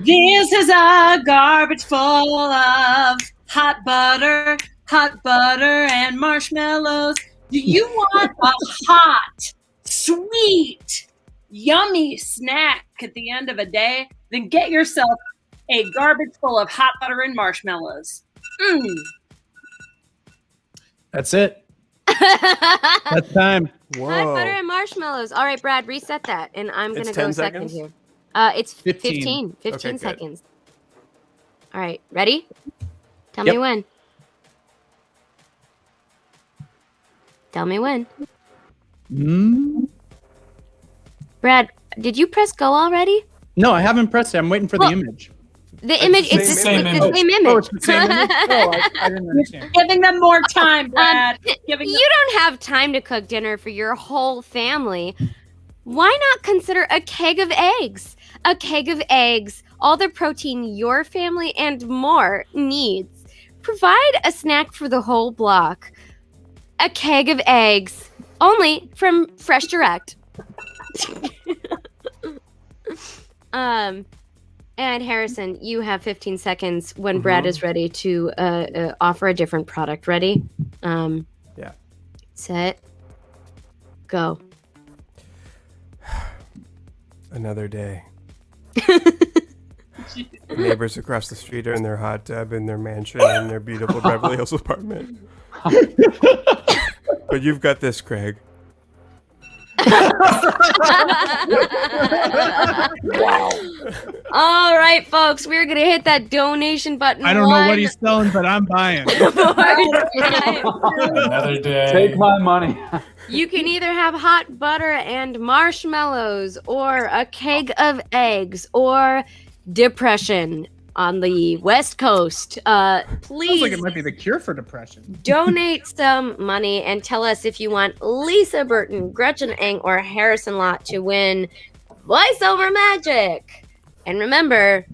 This is a garbage full of hot butter and marshmallows. Do you want a hot, sweet, yummy snack at the end of a day? Then get yourself a garbage full of hot butter and marshmallows. That's it. That's time. Hot butter and marshmallows. All right, Brad, reset that, and I'm It's gonna go 10 second seconds? here. It's 15 Okay, good. seconds. All right, ready? Tell Yep. me when. Tell me when. Brad, did you press go already? No, I haven't pressed it. I'm waiting for the image. The image, it's the same image. Oh, it's the same image? Oh, I didn't understand. Giving them more time, Brad. You don't have time to cook dinner for your whole family. Why not consider a keg of eggs? A keg of eggs, all the protein your family and more needs. Provide a snack for the whole block. A keg of eggs, only from Fresh Direct. And Harrison, you have 15 seconds when Brad is ready to offer a different product. Ready? Yeah. Set. Go. Another day. The neighbors across the street are in their hot tub in their mansion in their beautiful Beverly Hills apartment. But you've got this, Craig. Wow. All right, folks, we're going to hit that donation button. I don't know what he's selling, but I'm buying. Another day. Take my money. You can either have hot butter and marshmallows, or a keg of eggs, or depression on the West Coast. Please. Sounds like it might be the cure for depression. Donate some money and tell us if you want Lisa Burton, Gretchen Eng, or Harrison Lott to win voiceover magic. And remember,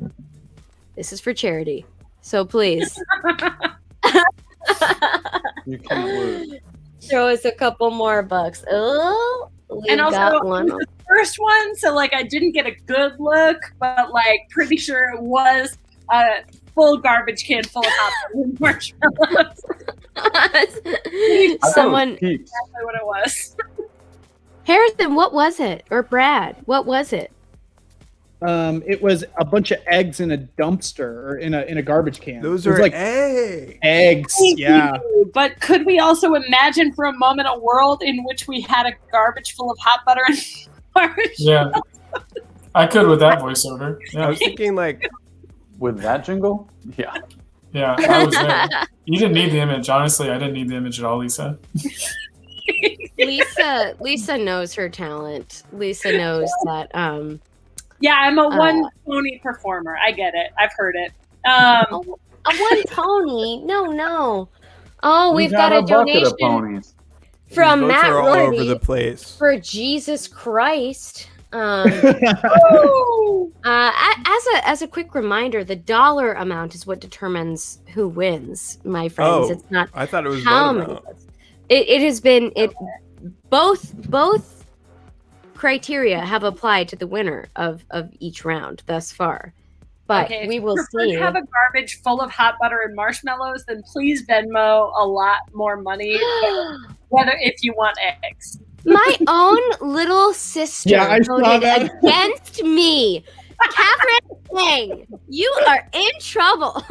this is for charity. So please. You can't lose. Throw us a couple more bucks. Oh, we And also, got one. it was the first one, so like I didn't get a good look, but like pretty sure it was a full garbage can full of hot butter and marshmallows. Someone. That's exactly what it was. Harrison, what was it? Or Brad, what was it? It was a bunch of eggs in a dumpster or in a garbage can. Those It was are like eggs. eggs. Thank Yeah. you. But could we also imagine for a moment a world in which we had a garbage full of hot butter and marshmallows? Yeah. I could with that voiceover. Yeah. I was thinking like with that jingle? Yeah. Yeah, I was there. You didn't need the image. Honestly, I didn't need the image at all, Lisa. Lisa knows her talent. Lisa knows that Yeah, I'm a one pony performer. I get it. I've heard it. a one pony. No. Oh, we've got a bucket of donation ponies. from votes Matt are all over Rorty the place. for Jesus Christ. As a quick reminder, the dollar amount is what determines who wins, my friends. Oh, It's not I thought it was how vote many amount. votes. It has been both criteria have applied to the winner of each round thus far. But Okay, if we you will prefer see. to have a garbage full of hot butter and marshmallows, then please Venmo a lot more money. Whether if you want eggs. My own little sister Yeah, I saw voted that. against me. Catherine King, you are in trouble.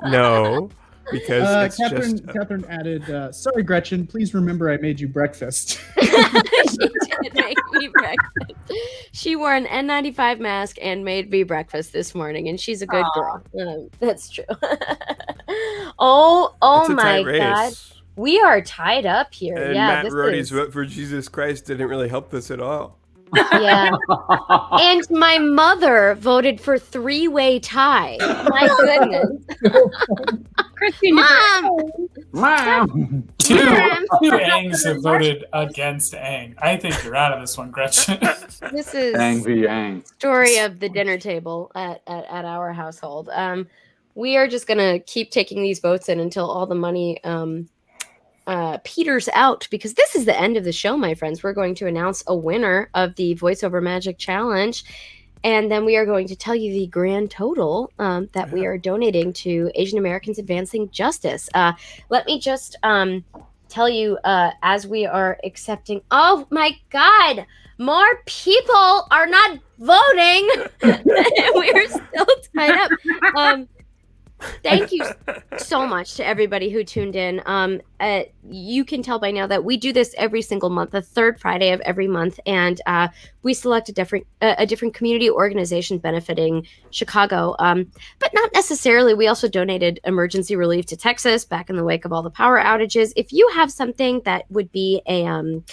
No, because it's Catherine, just Catherine added, sorry, Gretchen, please remember I made you breakfast. She did make me breakfast. She wore an N95 mask and made me breakfast this morning, and she's a good girl. That's true. oh It's a my tight race. God. We are tied up here. and yeah, Matt this Rorty's is, vote for Jesus Christ didn't really help this at all. yeah. And my mother voted for three-way tie. My goodness. Christine, Mom! Two Angs have voted against Ang. I think you're out of this one, Gretchen. This is Ang v. Ang. story of the dinner table at our household. We are just gonna keep taking these votes in until all the money peters out, because this is the end of the show, my friends. We're going to announce a winner of the Voiceover Magic Challenge, and then we are going to tell you the grand total that we are donating to Asian Americans Advancing Justice. Let me just tell you, as we are accepting, oh my God, more people are not voting. We're still tied up. Thank you so much to everybody who tuned in. You can tell by now that we do this every single month, the third Friday of every month, and we select a different community organization benefiting Chicago. But not necessarily. We also donated emergency relief to Texas back in the wake of all the power outages. If you have something that would be an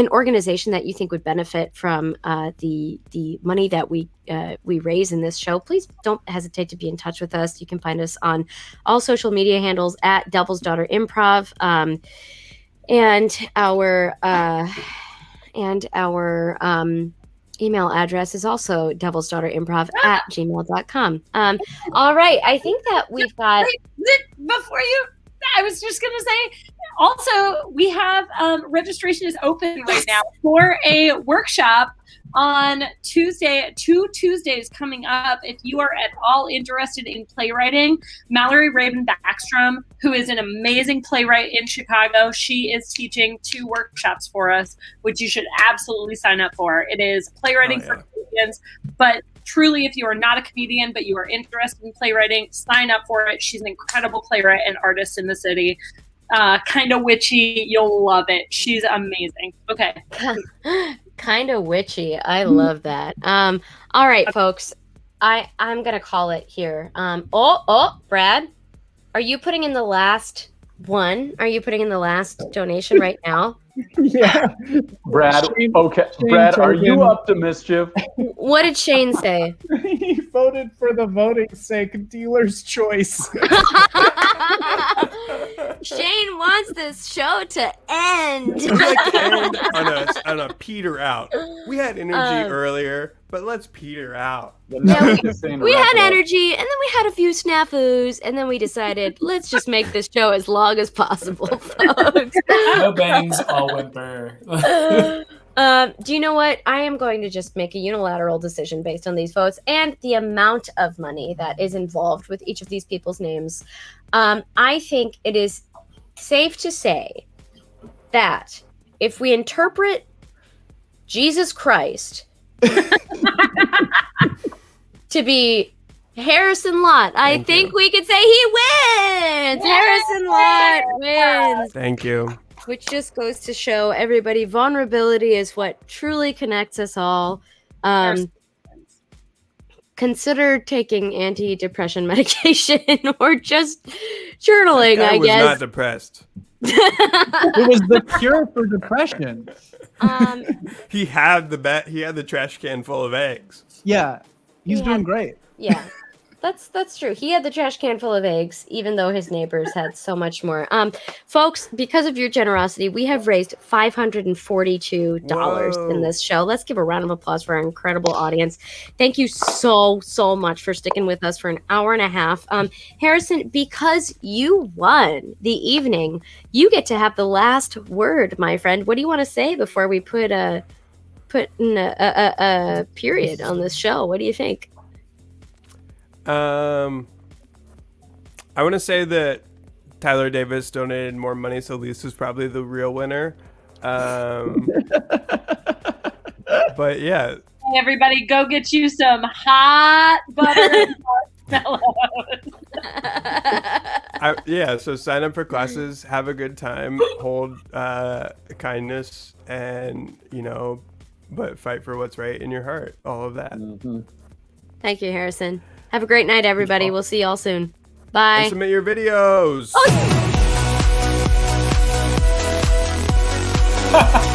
organization that you think would benefit from the money that we raise in this show, please don't hesitate to be in touch with us. You can find us on all social media handles at Devil's Daughter Improv, and our email address is also devilsdaughterimprov@gmail.com. All right, I think that we've got. Before you, I was just gonna say. Also, we have registration is open right now for a workshop on Tuesday, 2 Tuesdays coming up. If you are at all interested in playwriting, Mallory Raven Backstrom, who is an amazing playwright in Chicago, she is teaching 2 workshops for us, which you should absolutely sign up for. It is playwriting for comedians, but truly, if you are not a comedian but you are interested in playwriting, sign up for it. She's an incredible playwright and artist in the city. Kind of witchy. You'll love it. She's amazing. Okay. Kind of witchy. I love that. All right, folks. I'm gonna call it here. Brad, are you putting in the last one? Are you putting in the last donation right now? Yeah. Brad, okay. Brad, are you up to mischief? What did Shane say? He voted for the voting's sake, dealer's choice. Shane wants this show to end. I'd like to end on a peter out. We had energy earlier, but let's peter out. Yeah, we had energy, and then we had a few snafus, and then we decided, let's just make this show as long as possible, folks. No bangs all winter. Do you know what? I am going to just make a unilateral decision based on these votes and the amount of money that is involved with each of these people's names. I think it is safe to say that if we interpret Jesus Christ to be Harrison Lott, I think we could say he wins. Harrison Lott wins. Thank you. Which just goes to show everybody, vulnerability is what truly connects us all. Consider taking antidepressant medication or just journaling, I guess. was not depressed. It was the cure for depression. He had the trash can full of eggs. Yeah, he's doing great. Yeah. That's true. He had the trash can full of eggs, even though his neighbors had so much more. Folks, because of your generosity, we have raised $542 in this show. Let's give a round of applause for our incredible audience. Thank you so much for sticking with us for an hour and a half. Harrison, because you won the evening, you get to have the last word, my friend. What do you want to say before we put in a period on this show? What do you think? I want to say that Tyler Davis donated more money, so Lisa's probably the real winner. But yeah. Hey, everybody, go get you some hot butter and marshmallows. So sign up for classes, have a good time, hold kindness, and but fight for what's right in your heart. All of that. Mm-hmm. Thank you, Harrison. Have a great night, everybody. We'll see y'all soon. Bye. And submit your videos. Oh.